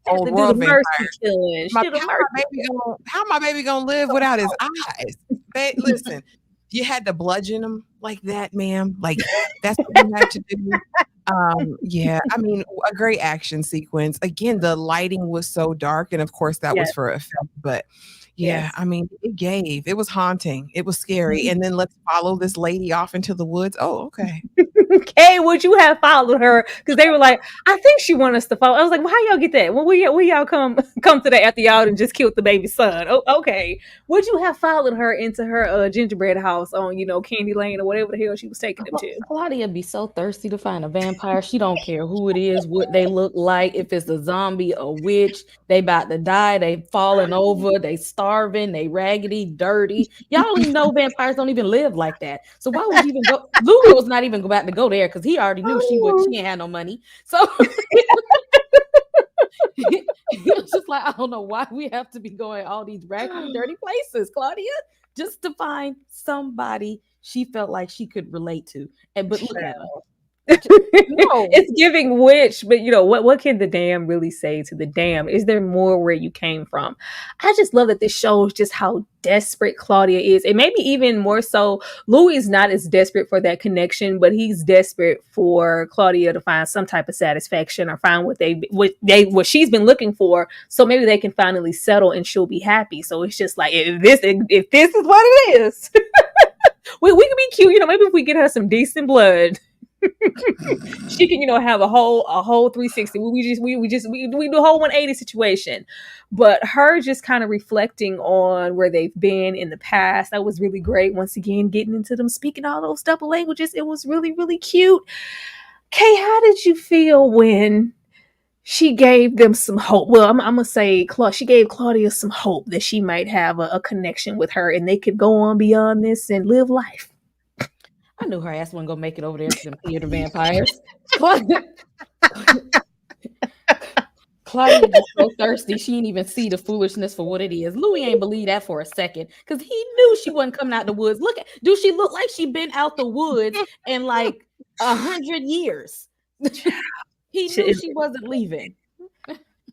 F: old world vampire. How my baby gonna live without his eyes? Listen. You had to bludgeon him like that, ma'am. Like, that's what you had to do. Yeah, I mean, a great action sequence. Again, the lighting was so dark, and of course that was for effect. But yeah, I mean, it was haunting. It was scary. And then let's follow this lady off into the woods. Oh, okay.
E: Okay, would you have followed her? Because they were like, I think she wanted us to follow. I was like, well, how y'all get that? Well, we y'all come to the after y'all and just killed the baby's son. Oh, okay. Would you have followed her into her gingerbread house on, Candy Lane or whatever the hell she was taking them to?
G: Claudia be so thirsty to find a vampire. She don't care who it is, what they look like. If it's a zombie, a witch, they about to die. They falling over. They starving. They raggedy, dirty. Y'all don't even know vampires don't even live like that. So why would you even go? Louis was not even about to go there because he already knew she ain't had no money. So he was just like, I don't know why we have to be going all these raggedy, dirty places, Claudia, just to find somebody she felt like she could relate to. And but look at her.
E: No. It's giving witch, but what can the damn really say to the damn? Is there more where you came from? I just love that this shows just how desperate Claudia is, and maybe even more so. Louis is not as desperate for that connection, but he's desperate for Claudia to find some type of satisfaction or find what she's been looking for. So maybe they can finally settle, and she'll be happy. So it's just like if this is what it is, we can be cute. Maybe if we get her some decent blood. She can, have a whole 360. We do a whole 180 situation. But her just kind of reflecting on where they've been in the past, that was really great. Once again, getting into them speaking all those double languages, it was really, really cute. Kay, how did you feel when she gave them some hope? Well, I'm gonna say she gave Claudia some hope that she might have a connection with her and they could go on beyond this and live life.
G: I knew her ass wasn't gonna make it over there to them theater vampires. Claudia was so thirsty, she didn't even see the foolishness for what it is. Louis ain't believe that for a second because he knew she wasn't coming out the woods. Do she look like she been out the woods in like 100 years? He knew she wasn't leaving.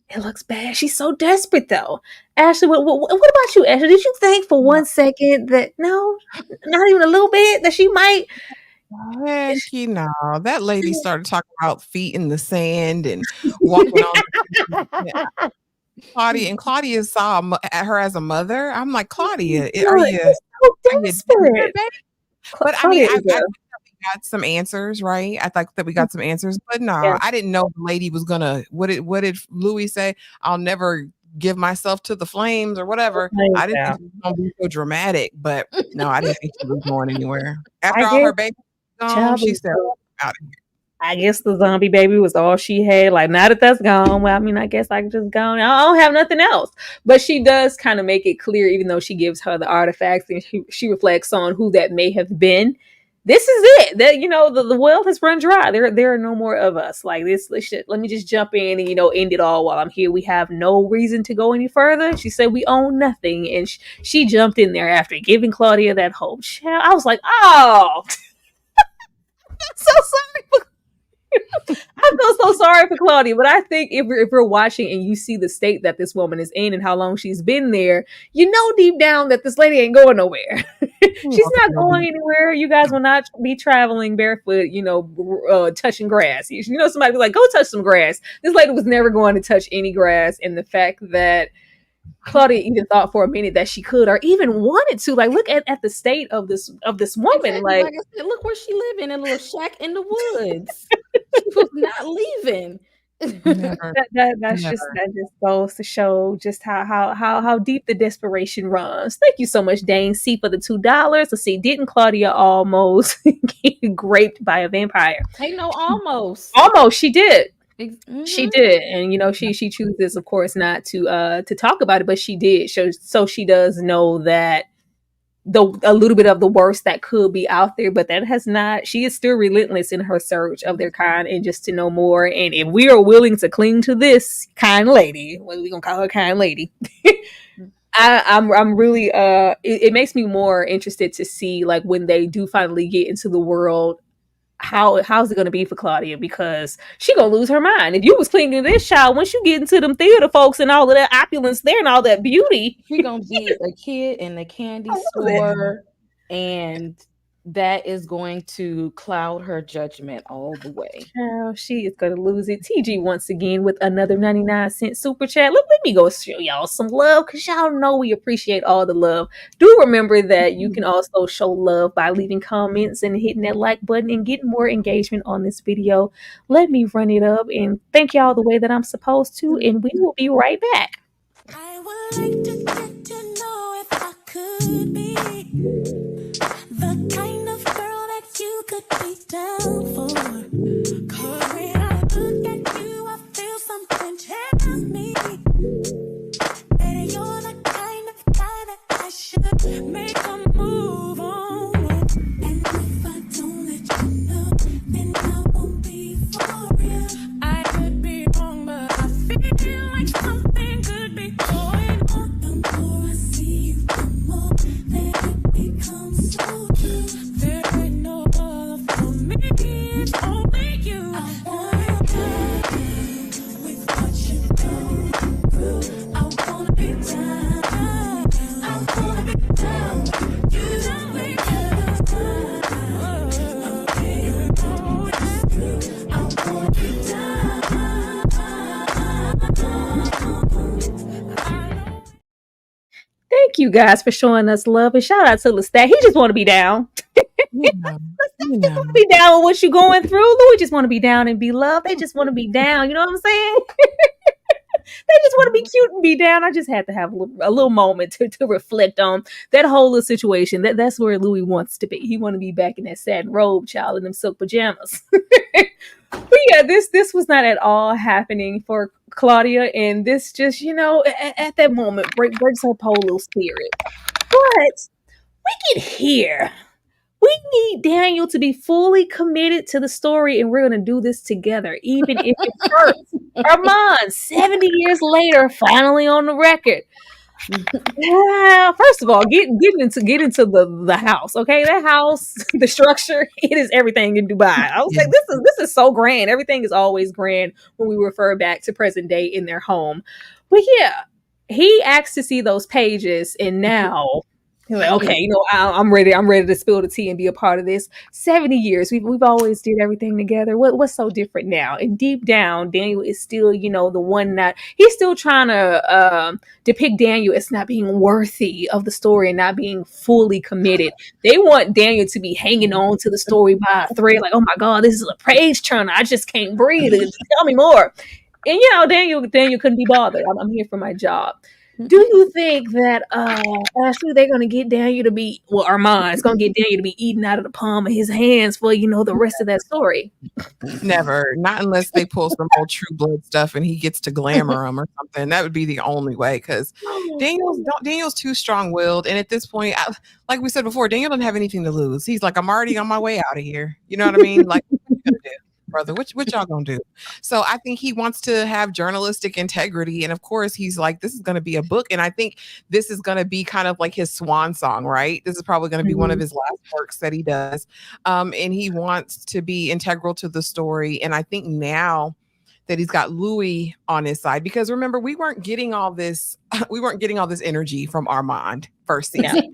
E: It looks bad. She's so desperate, though. Ashley, what about you, Ashley? Did you think for 1 second that no, not even a little bit, that she might?
F: Heck, that lady started talking about feet in the sand and walking on. Claudia saw her as a mother. I'm like, Claudia, are you
E: so desperate?
F: But I mean, I got some answers, right? I thought that we got some answers, but no, I didn't know the lady was gonna. What did Louis say? I'll never give myself to the flames or whatever. I didn't think it was gonna be so dramatic, but no, I didn't think she was going anywhere. After all her baby was gone, she said, "Out of here."
E: I guess the zombie baby was all she had. Like, now that that's gone, well, I mean, I guess I can just go. I don't have nothing else. But she does kind of make it clear, even though she gives her the artifacts and she reflects on who that may have been. This is it. That the well has run dry. There are no more of us. Like this shit. Let me just jump in and end it all while I'm here. We have no reason to go any further. She said we own nothing, and she jumped in there after giving Claudia that hope. I was like, oh, I'm so sorry. I feel so sorry for Claudia, but I think if we're watching and you see the state that this woman is in and how long she's been there, deep down that this lady ain't going nowhere. She's not going anywhere. You guys will not be traveling barefoot, touching grass. Somebody be like, go touch some grass. This lady was never going to touch any grass. And the fact that Claudia even thought for a minute that she could or even wanted to, like, look at the state of this woman.
G: Exactly. Like I said, look where she lived in a little shack in the woods. She was not leaving.
E: That just goes to show just how deep the desperation runs. Thank you so much, Dane C, for the $2. Let's see, didn't Claudia almost get raped by a vampire?
G: Ain't no almost.
E: Almost, she did.
G: Mm-hmm.
E: She did, and she chooses, of course, not to talk about it, but she did. So she does know that a little bit of the worst that could be out there, but that has not. She is still relentless in her search of their kind and just to know more. And if we are willing to cling to this kind lady, what are we gonna call her, kind lady? I'm really it makes me more interested to see, like, when they do finally get into the world, how's it going to be for Claudia, because she gonna lose her mind. If you was clinging to this child, once you get into them theater folks and all of that opulence there and all that beauty,
G: she gonna be a kid in the candy store, and that is going to cloud her judgment all the way.
E: She is going to lose it. TG once again with another 99-cent super chat. Let me go show y'all some love, because y'all know we appreciate all the love. Do remember that you can also show love by leaving comments and hitting that like button and getting more engagement on this video. Let me run it up and thank y'all the way that I'm supposed to, and we will be right back.
D: I would like to get to know if I could be the kind of girl that you could be down for. 'Cause when I look at you, I feel something tell me that you're the kind of guy that I should make a move on. And if I don't let you know, then
E: thank you guys for showing us love, and shout out to Lestat. He just want to be down.
F: You know, you know.
E: Be down with what you're going through. Louis just want to be down and be loved. They just want to be down. You know what I'm saying? They just want to be cute and be down. I just had to have a little moment to reflect on that whole little situation. That's where Louis wants to be. He want to be back in that satin robe, child, in them silk pajamas. But yeah, this was not at all happening for Claudia, and this just, at that moment breaks her whole little spirit. But we get here. We need Daniel to be fully committed to the story, and we're going to do this together, even if it hurts. Armand, 70 years later, finally on the record. First of all, get into the house, okay? That house, the structure, it is everything in Dubai. I was like, this is so grand. Everything is always grand when we refer back to present day in their home. But yeah, he asked to see those pages, and now he's like, okay, I'm ready to spill the tea and be a part of this. 70 years, we've always did everything together. What's so different now? And deep down, Daniel is still, the one he's still trying to depict Daniel as not being worthy of the story and not being fully committed. They want Daniel to be hanging on to the story by a thread, like, oh my God, this is a page turner. I just can't breathe. Tell me more. And Daniel couldn't be bothered. I'm here for my job. Do you think that Ashley, they're gonna get Daniel to be Armand's gonna get Daniel to be eaten out of the palm of his hands for the rest of that story?
F: Never, not unless they pull some old True Blood stuff and he gets to glamour him or something. That would be the only way, because Daniel's too strong-willed, and at this point, like we said before, Daniel doesn't have anything to lose. He's like, I'm already on my way out of here. You know what I mean? Like, what you gonna do, brother? What y'all gonna do? So I think he wants to have journalistic integrity, and of course he's like, this is going to be a book, and I think this is going to be kind of like his swan song, right? This is probably going to be one of his last works that he does, and he wants to be integral to the story. And I think now that he's got Louis on his side, because remember, we weren't getting all this energy from Armand first season.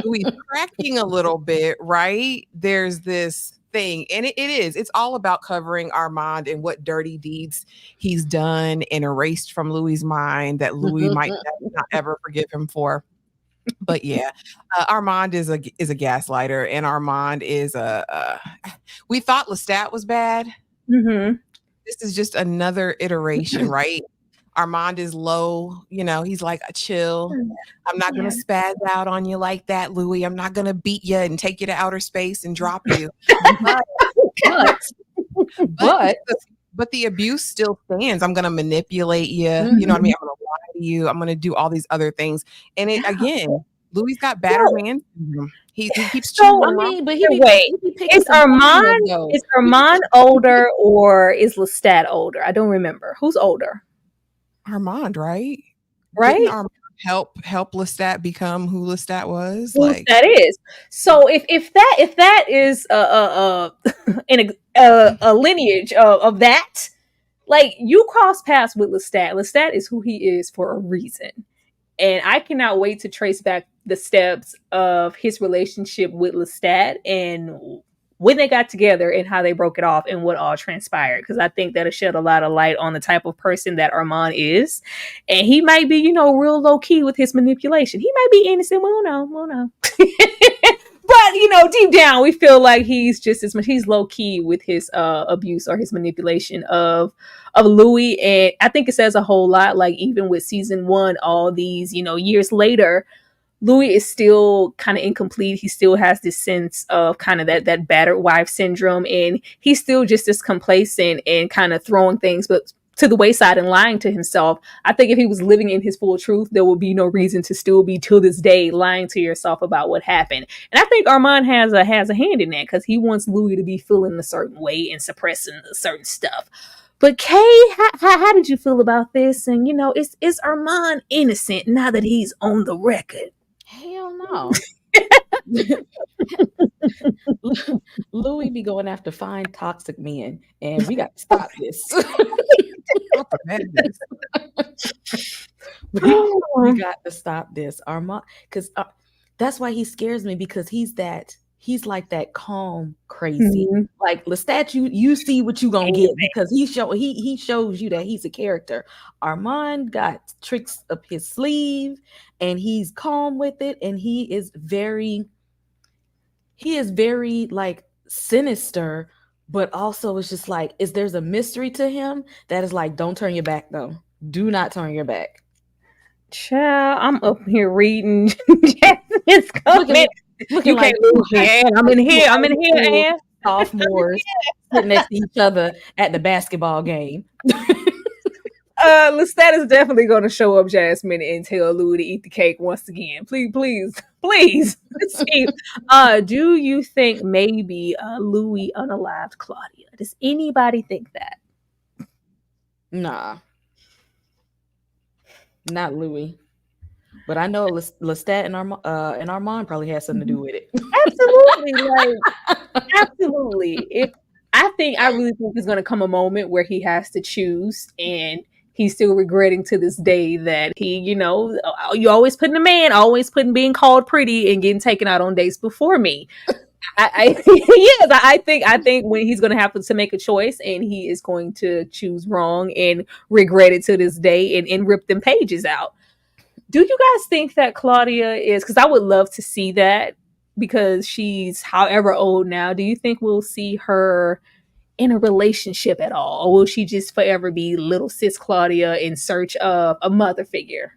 F: Louis cracking a little bit, right? There's this thing, and it's all about covering Armand and what dirty deeds he's done and erased from Louis's mind that Louis might not ever forgive him for. But yeah, Armand is a gaslighter, and Armand is we thought Lestat was bad.
E: Mm-hmm.
F: This is just another iteration, right? Armand is low, he's like, chill. I'm not going to spaz out on you like that, Louis. I'm not going to beat you and take you to outer space and drop you. But the abuse still stands. I'm going to manipulate you. You know what I mean? I'm going to lie to you. I'm going to do all these other things. And again, Louis got battered man syndrome. He keeps
E: is Armand older or is Lestat older? I don't remember. Who's older?
F: Armand, right?
E: Right?
F: Didn't Armand help Lestat become who Lestat was?
E: That is. So if that is a lineage of that, like, you cross paths with Lestat. Lestat is who he is for a reason. And I cannot wait to trace back the steps of his relationship with Lestat and when they got together and how they broke it off and what all transpired. Because I think that'll shed a lot of light on the type of person that Armand is. And he might be, real low key with his manipulation. He might be innocent. We don't know. But, deep down, we feel like he's just as much, he's low key with his abuse or his manipulation of Louis. And I think it says a whole lot, like, even with season 1, all these, years later, Louis is still kind of incomplete. He still has this sense of kind of that battered wife syndrome. And he's still just as complacent and kind of throwing things to the wayside and lying to himself. I think if he was living in his full truth, there would be no reason to still be, till this day, lying to yourself about what happened. And I think Armand has a hand in that, because he wants Louis to be feeling a certain way and suppressing certain stuff. But Kay, how did you feel about this? And, is Armand innocent now that he's on the record?
G: Hell no. Louis be going after fine toxic men, and we got to stop this. We got to stop this, Armand, because that's why he scares me, because he's that he's like that calm crazy. Like Lestat, you see what you gonna get because he shows you that he's a character. Armand got tricks up his sleeve and he's calm with it, and he is very like sinister, but also it's just like there's a mystery to him that is like, don't turn your back though. Do not turn your back.
E: Child, I'm up here reading Jasmine's comment.
G: Looking
E: You
G: like
E: can't lose me, Ann. I'm in here, Ann.
G: Sophomores sitting next to each other at the basketball game.
E: Lestat is definitely going to show up, Jasmine, and tell Louis to eat the cake once again. Please. Let's see. Do you think maybe Louis unalived Claudia? Does anybody think that?
G: Nah, not Louis. But I know Lestat and Armand probably had something to do with it.
E: Absolutely. I really think there's going to come a moment where he has to choose, and he's still regretting to this day that he, you always putting a man, always putting being called pretty and getting taken out on dates before me. I think when he's going to have to make a choice, and he is going to choose wrong and regret it to this day and rip them pages out. Do you guys think that Claudia is, because I would love to see that, because she's however old now, do you think we'll see her in a relationship at all? Or will she just forever be little sis Claudia in search of a mother figure?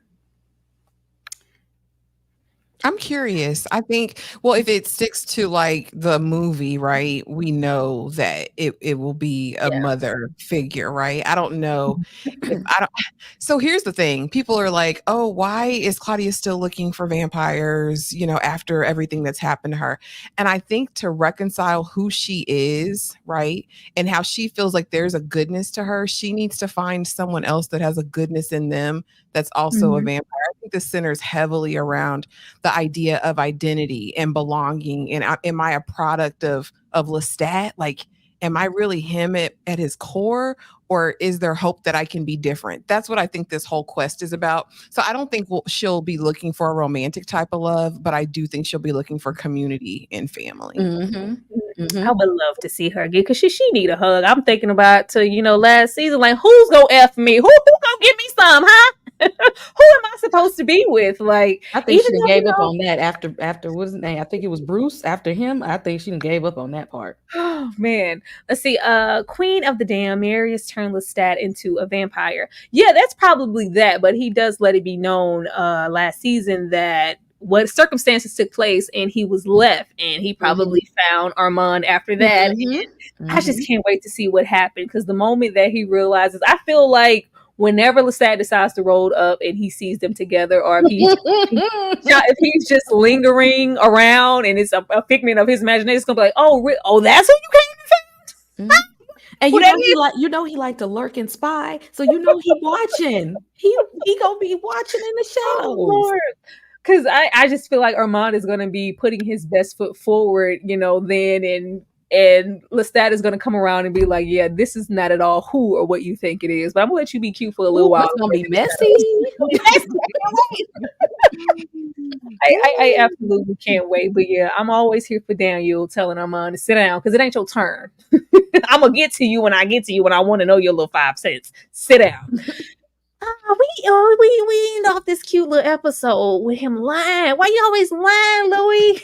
F: I'm curious. I think, well, if it sticks to like the movie, right, we know that it will be a mother figure, right? I don't know. So here's the thing. People are like, oh, why is Claudia still looking for vampires, after everything that's happened to her? And I think to reconcile who she is, right, and how she feels like there's a goodness to her, she needs to find someone else that has a goodness in them that's also a vampire. I think this centers heavily around the idea of identity and belonging. And am I a product of Lestat? Like, am I really him at his core? Or is there hope that I can be different? That's what I think this whole quest is about. So I don't think she'll be looking for a romantic type of love, but I do think she'll be looking for community and family.
E: I would love to see her again, because she need a hug. I'm thinking about last season, like, who's gonna F me? Who gonna give me some, huh? Who am I supposed to be with? Like,
G: I think she gave up on that after what was his name? I think it was Bruce. After him, I think she gave up on that part.
E: Oh man, let's see. Queen of the Damned, Marius turned Lestat into a vampire. Yeah, that's probably that. But he does let it be known last season that what circumstances took place, and he was left, and he probably found Armand after that. I just can't wait to see what happened, because the moment that he realizes, I feel like whenever Lestat decides to roll up and he sees them together, or if he's just lingering around and it's a figment of his imagination, it's gonna be like, oh, that's who you came to find?
G: And he liked to lurk and spy, so he watching. He gonna be watching in the shadows.
E: Oh, Lord. Because I just feel like Armand is gonna be putting his best foot forward, then, and Lestat is going to come around and be like, yeah, this is not at all who or what you think it is. But I'm going to let you be cute for a little while.
G: It's going to be messy.
E: I absolutely can't wait. But yeah, I'm always here for Daniel telling Armand to sit down, because it ain't your turn. I'm going to get to you when I get to you, when I want to know your little 5 cents. Sit down. We end off this cute little episode with him lying. Why you always lying, Louis?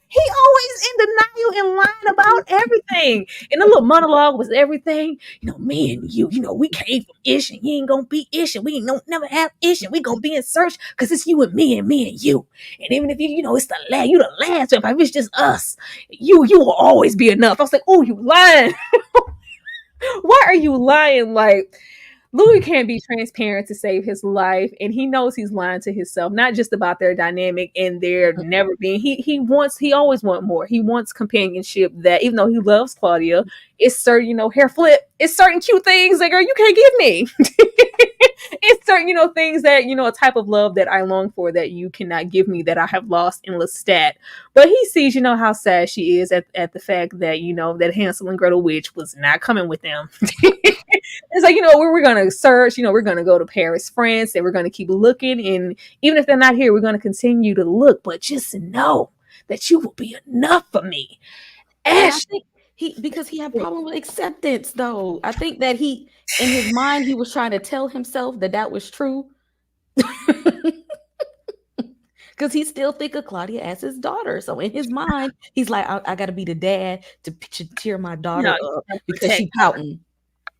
E: He always in denial and lying about everything. And the little monologue was everything. Me and you, we came from Ish, and you ain't gonna be Ish, and we ain't never have Ish, and we gonna be in search, because it's you and me and you. And even if it's you the last one, if it's just us, you will always be enough. I was like, oh, you lying. Why are you lying? Like, Louis can't be transparent to save his life, and he knows he's lying to himself, not just about their dynamic and their never being. He always wants more. He wants companionship that, even though he loves Claudia, it's certain, hair flip, it's certain cute things that, girl, you can't give me. It's certain, things that, a type of love that I long for that you cannot give me, that I have lost in Lestat. But he sees, how sad she is at the fact that, that Hansel and Gretel witch was not coming with them. It's like, we're going to search, we're going to go to Paris, France, and we're going to keep looking. And even if they're not here, we're going to continue to look. But just know that you will be enough for me.
G: And I
E: Ashley,
G: think because he had problem with acceptance, though. I think that he, in his mind, he was trying to tell himself that was true. Because he still think of Claudia as his daughter. So in his mind, he's like, I got to be the dad to cheer my daughter up because she pouting.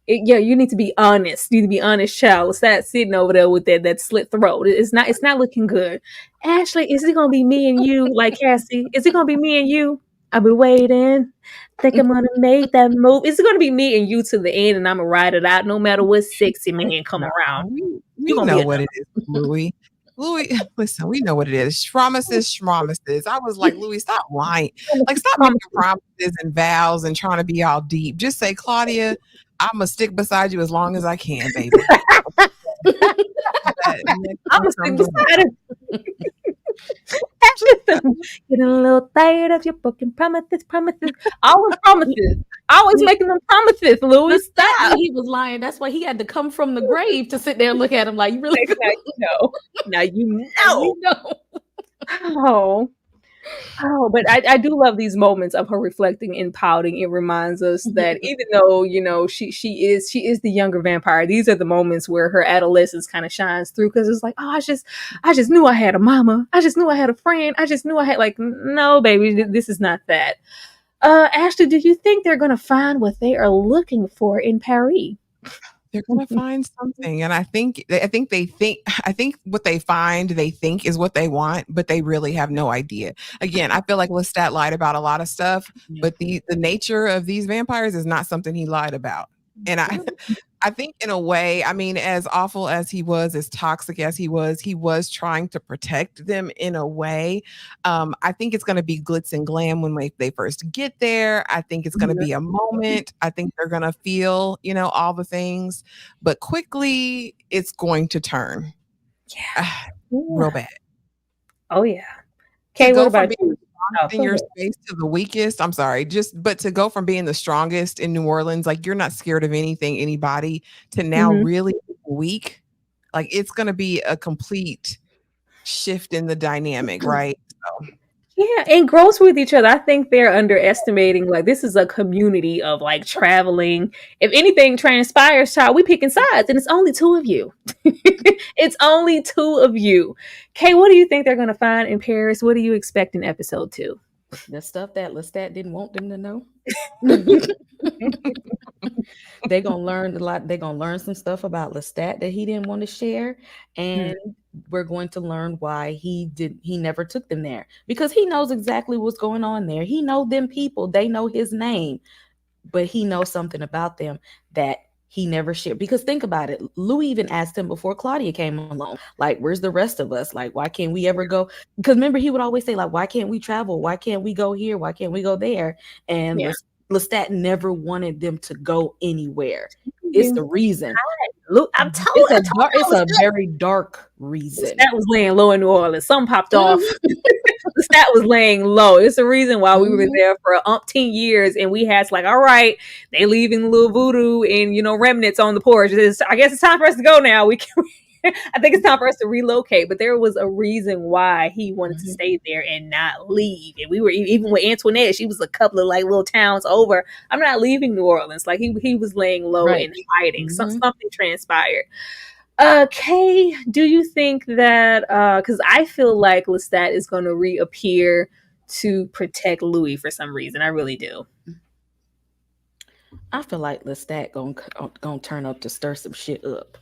E: You need to be honest. You need to be honest, child. It's that sitting over there with that slit throat. It's not looking good. Ashley, is it gonna be me and you, like Cassie? Is it gonna be me and you? I'll be waiting. Think I'm gonna make that move. Is it gonna be me and you to the end, and I'm gonna ride it out no matter what sexy man come around?
F: We know what it is, Louis. Louis, listen, we know what it is. Schmomises. I was like, Louis, stop lying. Like, stop making promises and vows and trying to be all deep. Just say, Claudia, I'm gonna stick beside you as long as I can, baby.
E: I'm gonna stick beside him. Getting a little tired of your broken promises. Always promises. Always making them promises, Louis. Stop.
G: He was lying. That's why he had to come from the grave to sit there and look at him like, you really
E: know. Now you know. Oh, but I do love these moments of her reflecting and pouting. It reminds us that even though, she is the younger vampire, these are the moments where her adolescence kind of shines through, because it's like, oh, I just knew I had a mama. I just knew I had a friend. I just knew I had, like, no, baby, this is not that. Ashley, do you think they're going to find what they are looking for in Paris?
F: They're going to find something. And I think what they find, they think is what they want, but they really have no idea. Again, I feel like Lestat lied about a lot of stuff, but the nature of these vampires is not something he lied about. And I think in a way, I mean, as awful as he was, as toxic as he was trying to protect them in a way. I think it's going to be glitz and glam when they first get there. I think it's going to be a moment. I think they're going to feel, all the things, but quickly it's going to turn.
E: Yeah.
F: Real bad.
E: Oh yeah. Okay, what about you?
F: In your space to the weakest. I'm sorry, but to go from being the strongest in New Orleans, like you're not scared of anything, anybody, to now really weak, like it's going to be a complete shift in the dynamic, right? So.
E: Yeah, and grows with each other. I think they're underestimating, like, this is a community of, like, traveling. If anything transpires, child, we picking sides, and it's only two of you. It's only two of you. Kay, what do you think they're going to find in Paris? What do you expect in episode 2?
G: The stuff that Lestat didn't want them to know. They're going to learn a lot. They're going to learn some stuff about Lestat that he didn't want to share. And we're going to learn why he never took them there, because he knows exactly what's going on there. He knows them people. They know his name, but he knows something about them that he never shared. Because think about it. Louis even asked him before Claudia came along, like, where's the rest of us? Like, why can't we ever go? Because remember, he would always say, like, why can't we travel? Why can't we go here? Why can't we go there? And Lestat never wanted them to go anywhere. It's the reason.
E: Look,
G: it's a very dark reason.
E: That was laying low in New Orleans. Something popped off. That was laying low. It's the reason why we were there for umpteen years, and we had to, like, all right, they leaving little voodoo and remnants on the porch. I guess it's time for us to go now. I think it's time for us to relocate. But there was a reason why he wanted to stay there and not leave. And we were, even with Antoinette, she was a couple of, like, little towns over. I'm not leaving New Orleans. Like, he was laying low and hiding. Something transpired. Kay, do you think that because I feel like Lestat is going to reappear to protect Louis for some reason? I really do.
G: I feel like Lestat gonna turn up to stir some shit up.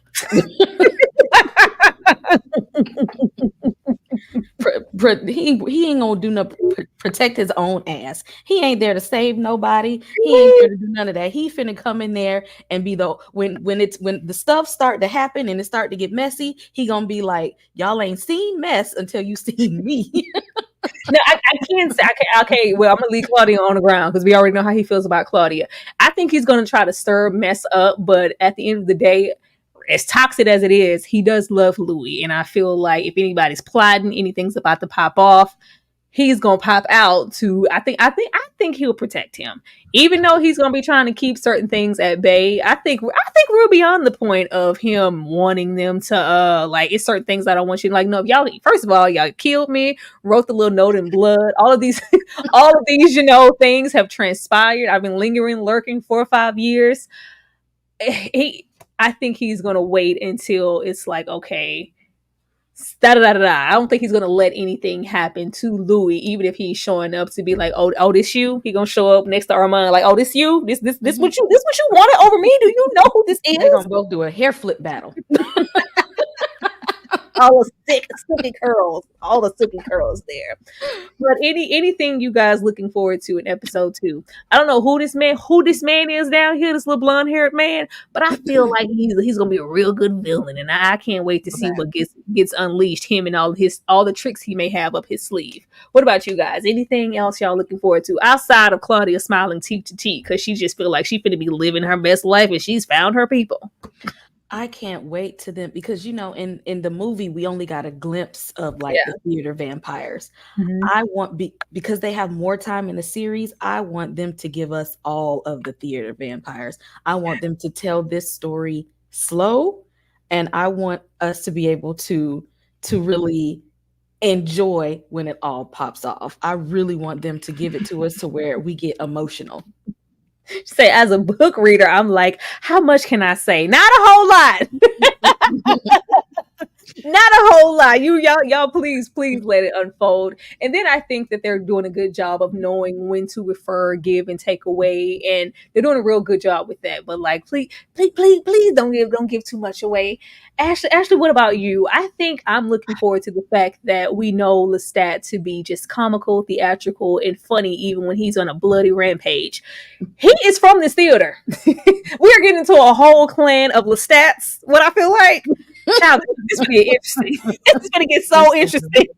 G: He ain't gonna do nothing. Protect his own ass. He ain't there to save nobody. He ain't there to do none of that. He finna come in there and be when the stuff start to happen and it start to get messy. He gonna be like, y'all ain't seen mess until you seen me.
E: No, I can't say. Okay, well, I'm gonna leave Claudia on the ground because we already know how he feels about Claudia. I think he's gonna try to stir mess up, but at the end of the day, as toxic as it is, he does love Louis, and I feel like if anybody's plotting, anything's about to pop off, he's gonna pop out to I think he'll protect him. Even though he's gonna be trying to keep certain things at bay, I think we're beyond the point of him wanting them to like it's certain things I don't want you to like. No, if y'all first of all, y'all killed me, wrote the little note in blood, all of these all of these, things have transpired. I've been lurking 4 or 5 years. I think he's gonna wait until it's like, okay, da da da da. I don't think he's gonna let anything happen to Louis, even if he's showing up to be like, oh, this you. He gonna show up next to Armand, like, oh, this you. This what you wanted over me. Do you know who this is?
G: They're gonna both do a hair flip battle.
E: all the silky curls there. But anything you guys looking forward to in episode 2? I don't know who this man is down here, this little blonde haired man, but I feel like he's gonna be a real good villain, and I can't wait to see what gets unleashed. Him and all the tricks he may have up his sleeve. What about you guys? Anything else y'all looking forward to outside of Claudia smiling teeth to teeth because she just feel like she finna be living her best life and she's found her people?
G: I can't wait to them because in the movie we only got a glimpse of the theater vampires.
E: Mm-hmm.
G: I want because they have more time in the series. I want them to give us all of the theater vampires. I want them to tell this story slow, and I want us to be able to really enjoy when it all pops off. I really want them to give it to us to where we get emotional.
E: Say, as a book reader, I'm like, how much can I say? Not a whole lot. Not a whole lot. Y'all please let it unfold. And then I think that they're doing a good job of knowing when to refer, give, and take away, and they're doing a real good job with that. But like, please don't give too much away. Ashley, what about you? I think I'm looking forward to the fact that we know Lestat to be just comical, theatrical, and funny, even when he's on a bloody rampage. He is from this theater. We are getting into a whole clan of Lestats. What I feel like. Child, this is gonna get interesting. It's gonna get so interesting.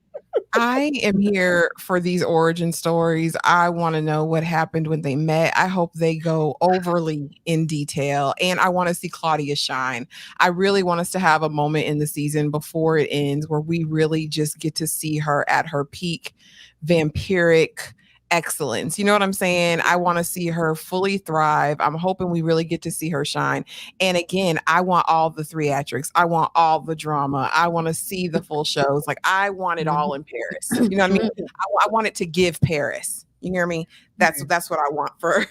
F: I am here for these origin stories. I want to know what happened when they met. I hope they go overly in detail, and I want to see Claudia shine. I really want us to have a moment in the season before it ends where we really just get to see her at her peak vampiric excellence. You know what I'm saying? I want to see her fully thrive. I'm hoping we really get to see her shine. And again, I want all the theatrics. I want all the drama. I want to see the full shows. Like, I want it all in Paris. You know what I mean? I want it to give Paris. You hear me? That's what I want for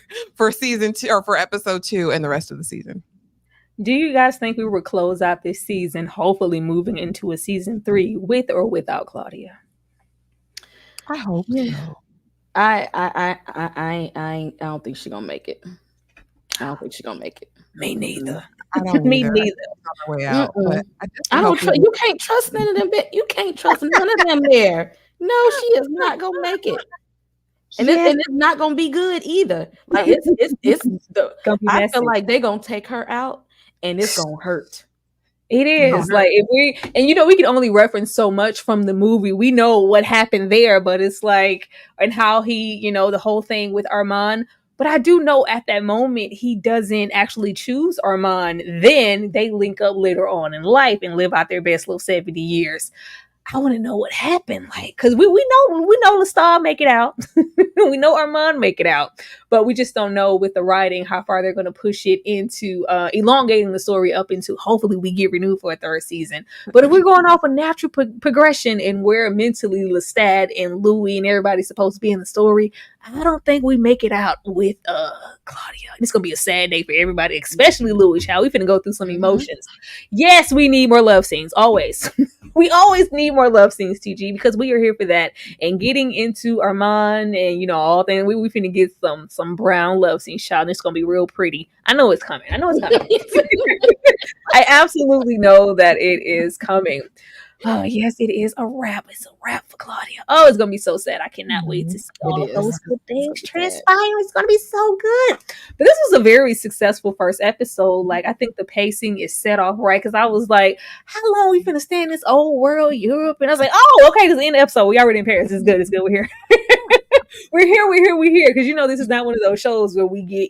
F: season 2 or for episode 2 and the rest of the season.
E: Do you guys think we will close out this season, hopefully moving into a season 3 with or without Claudia?
F: I hope so.
G: I don't think she's gonna make it. I don't think she's gonna make it.
E: Me neither.
F: I don't
E: Me
F: either.
E: neither.
F: Way out, but
G: I don't trust. You can't trust none of them. You can't trust none of them there. No, she is not gonna make it, and it's not gonna be good either. Like I feel like they're gonna take her out, and it's gonna hurt.
E: It is like if we can only reference so much from the movie. We know what happened there, but it's like, and how he, the whole thing with Armand. But I do know at that moment he doesn't actually choose Armand. Then they link up later on in life and live out their best little 70 years. I want to know what happened, like, because we know Lestat make it out. We know Armand make it out, but we just don't know with the writing how far they're going to push it into elongating the story up into, hopefully we get renewed for a 3rd season. But if we're going off a natural progression and where mentally Lestat and Louis and everybody's supposed to be in the story, I don't think we make it out with Claudia. It's gonna be a sad day for everybody, especially Louis. Child, we finna go through some emotions. Yes, we need more love scenes. Always. We always need more love scenes, TG, because we are here for that. And getting into Armand and all things, we finna get some brown love scenes, child. And it's gonna be real pretty. I know it's coming. I absolutely know that it is coming. Oh, yes, it is a wrap. It's a wrap for Claudia. Oh, it's going to be so sad. I cannot wait to see all those good things transpire. It's going to be so good. But this was a very successful first episode. Like, I think the pacing is set off right, because I was like, how long are we finna stay in this old world, Europe? And I was like, oh, okay, because in the episode, we already in Paris. It's good. We're here. We're here. Because, this is not one of those shows where we get,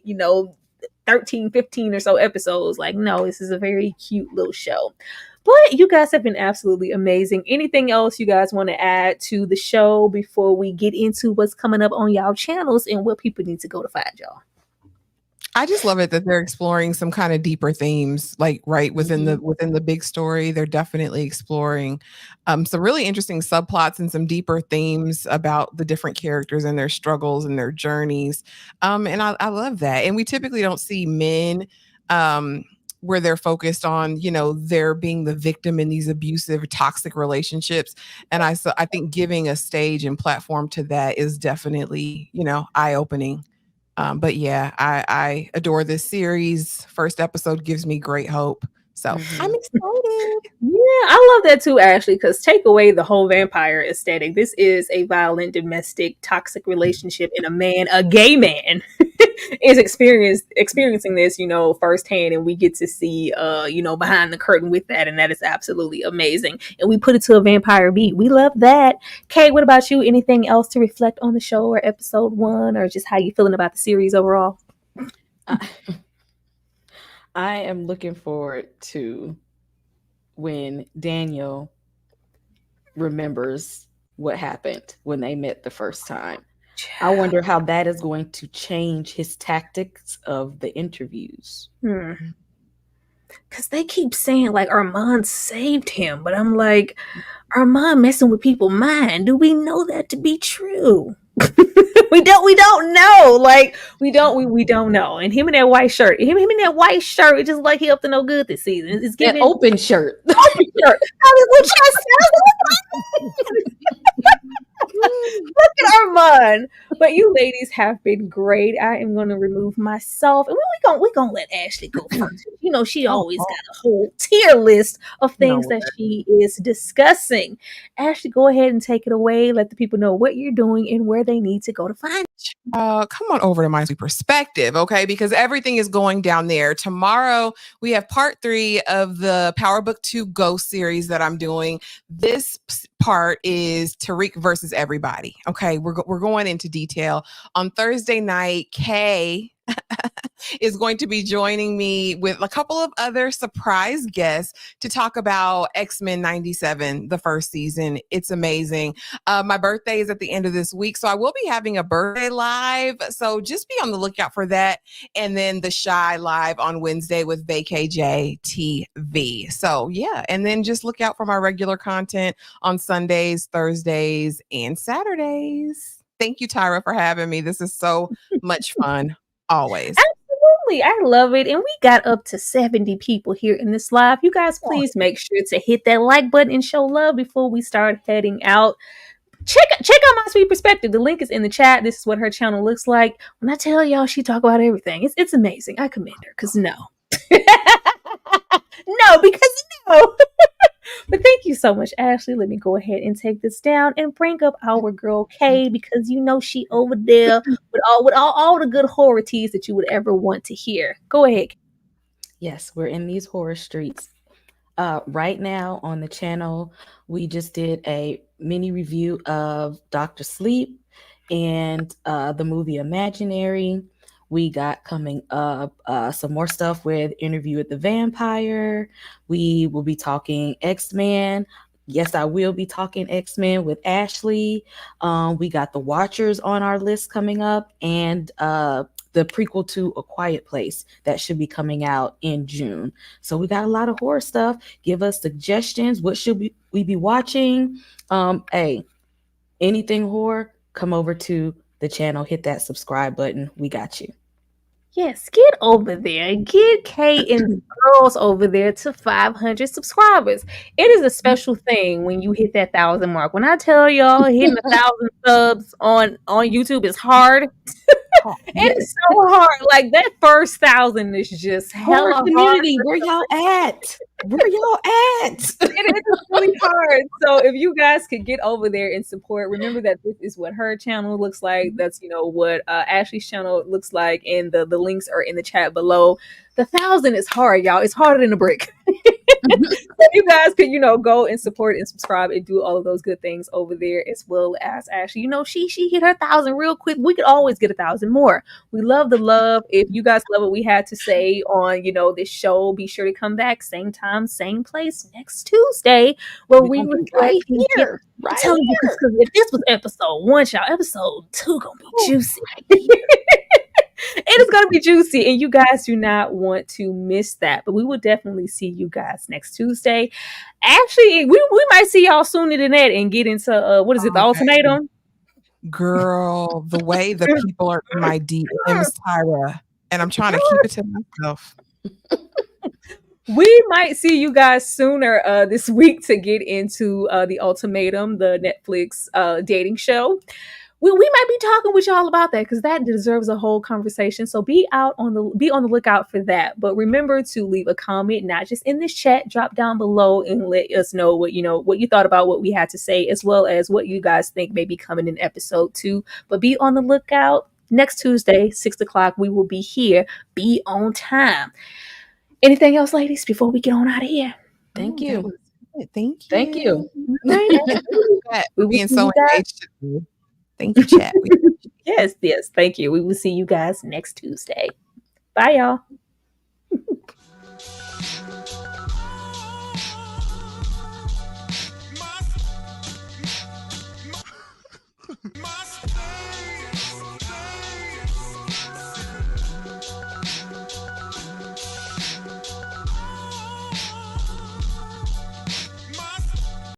E: 13, 15 or so episodes. Like, no, this is a very cute little show. But you guys have been absolutely amazing. Anything else you guys want to add to the show before we get into what's coming up on y'all channels and what people need to go to find y'all?
F: I just love it that they're exploring some kind of deeper themes, like right within the big story. They're definitely exploring some really interesting subplots and some deeper themes about the different characters and their struggles and their journeys. And I love that. And we typically don't see men where they're focused on, they're being the victim in these abusive, toxic relationships. And I think giving a stage and platform to that is definitely, eye-opening. But yeah, I adore this series. First episode gives me great hope. So I'm excited.
E: Yeah, I love that too, Ashley, because take away the whole vampire aesthetic. This is a violent, domestic, toxic relationship, and a gay man, is experiencing this, firsthand, and we get to see, behind the curtain with that, and that is absolutely amazing. And we put it to a vampire beat. We love that. Kate, what about you? Anything else to reflect on the show or episode 1, or just how you feeling about the series overall?
G: I am looking forward to when Daniel remembers what happened when they met the first time. I wonder how that is going to change his tactics of the interviews.
E: Because they keep saying, like, Armand saved him. But I'm like, Armand messing with people's mind. Do we know that to be true? we don't know. Like, we don't know. And him in that white shirt. Him in that white shirt, it's just like he up to no good this season. It's
G: giving an open shirt.
E: Open shirt. Look at Armand. But you ladies have been great. I am going to remove myself, and we're gonna let Ashley go first. She always got a whole tier list of things that she is discussing. Ashley, go ahead and take it away. Let the people know what you're doing and where they need to go to find you.
F: Come on over to My Sweet Perspective, okay? Because everything is going down there. Tomorrow, we have part 3 of the Power Book 2 Ghost series that I'm doing. This part is Tariq versus everybody, okay? We're going into detail. On Thursday night, Kay is going to be joining me with a couple of other surprise guests to talk about X-Men 97, the first season. It's amazing. My birthday is at the end of this week, so I will be having a birthday live. So just be on the lookout for that. And then the Shy live on Wednesday with VKJ TV. So yeah, and then just look out for my regular content on Sundays, Thursdays, and Saturdays. Thank you, Tyra, for having me. This is so much fun. Always.
E: Absolutely. I love it. And we got up to 70 people here in this live. You guys, please make sure to hit that like button and show love before we start heading out. Check out My Sweet Perspective. The link is in the chat. This is what her channel looks like. When I tell y'all she talk about everything, it's amazing. I commend her, because no. No. But thank you so much, Ashley. Let me go ahead and take this down and bring up our girl Kay, because she over there with all the good horror teas that you would ever want to hear. Go ahead.
G: Yes, we're in these horror streets. Right now on the channel, we just did a mini review of Dr. Sleep and the movie Imaginary. We got coming up some more stuff with Interview with the Vampire. We will be talking X-Men. Yes, I will be talking X-Men with Ashley. We got The Watchers on our list coming up, and the prequel to A Quiet Place that should be coming out in June. So we got a lot of horror stuff. Give us suggestions. What should we be watching? Hey, anything horror, come over to the channel. Hit that subscribe button. We got you.
E: Yes, get over there. Get Kay and the girls over there to 500 subscribers. It is a special thing when you hit that 1,000 mark. When I tell y'all hitting 1,000 subs on YouTube is hard. It's so hard. Like, that first 1,000 is just hella
G: community.
E: hard.
G: Where y'all at?
E: It is really hard. So if you guys could get over there and support, remember that this is what her channel looks like. That's what Ashley's channel looks like, and the links are in the chat below. The 1,000 is hard, y'all. It's harder than a brick. So you guys could, go and support and subscribe and do all of those good things over there, as well as Ashley. She hit her 1,000 real quick. We could always get 1,000 more. We love the love. If you guys love what we had to say on, this show, be sure to come back same time, same place next Tuesday, where we
G: right here.
E: I'm telling you, because if this was episode 1, y'all, episode 2 gonna be juicy. It is going to be juicy, and you guys do not want to miss that. But we will definitely see you guys next Tuesday. Actually, we might see y'all sooner than that and get into what is it, the ultimatum?
F: Girl, the way the people are in my DMs, Tyra, and I'm trying to keep it to myself.
E: We might see you guys sooner this week to get into the ultimatum, the Netflix dating show. We might be talking with y'all about that, because that deserves a whole conversation. So be on the lookout for that. But remember to leave a comment, not just in this chat, drop down below and let us know what you thought about what we had to say, as well as what you guys think may be coming in episode 2. But be on the lookout. Next Tuesday, 6:00, we will be here. Be on time. Anything else, ladies, before we get on out of here?
G: Thank you.
F: Thank you.
G: Thank you.
F: We're being so engaged today. Thank you, chat.
E: Yes. Thank you. We will see you guys next Tuesday. Bye, y'all.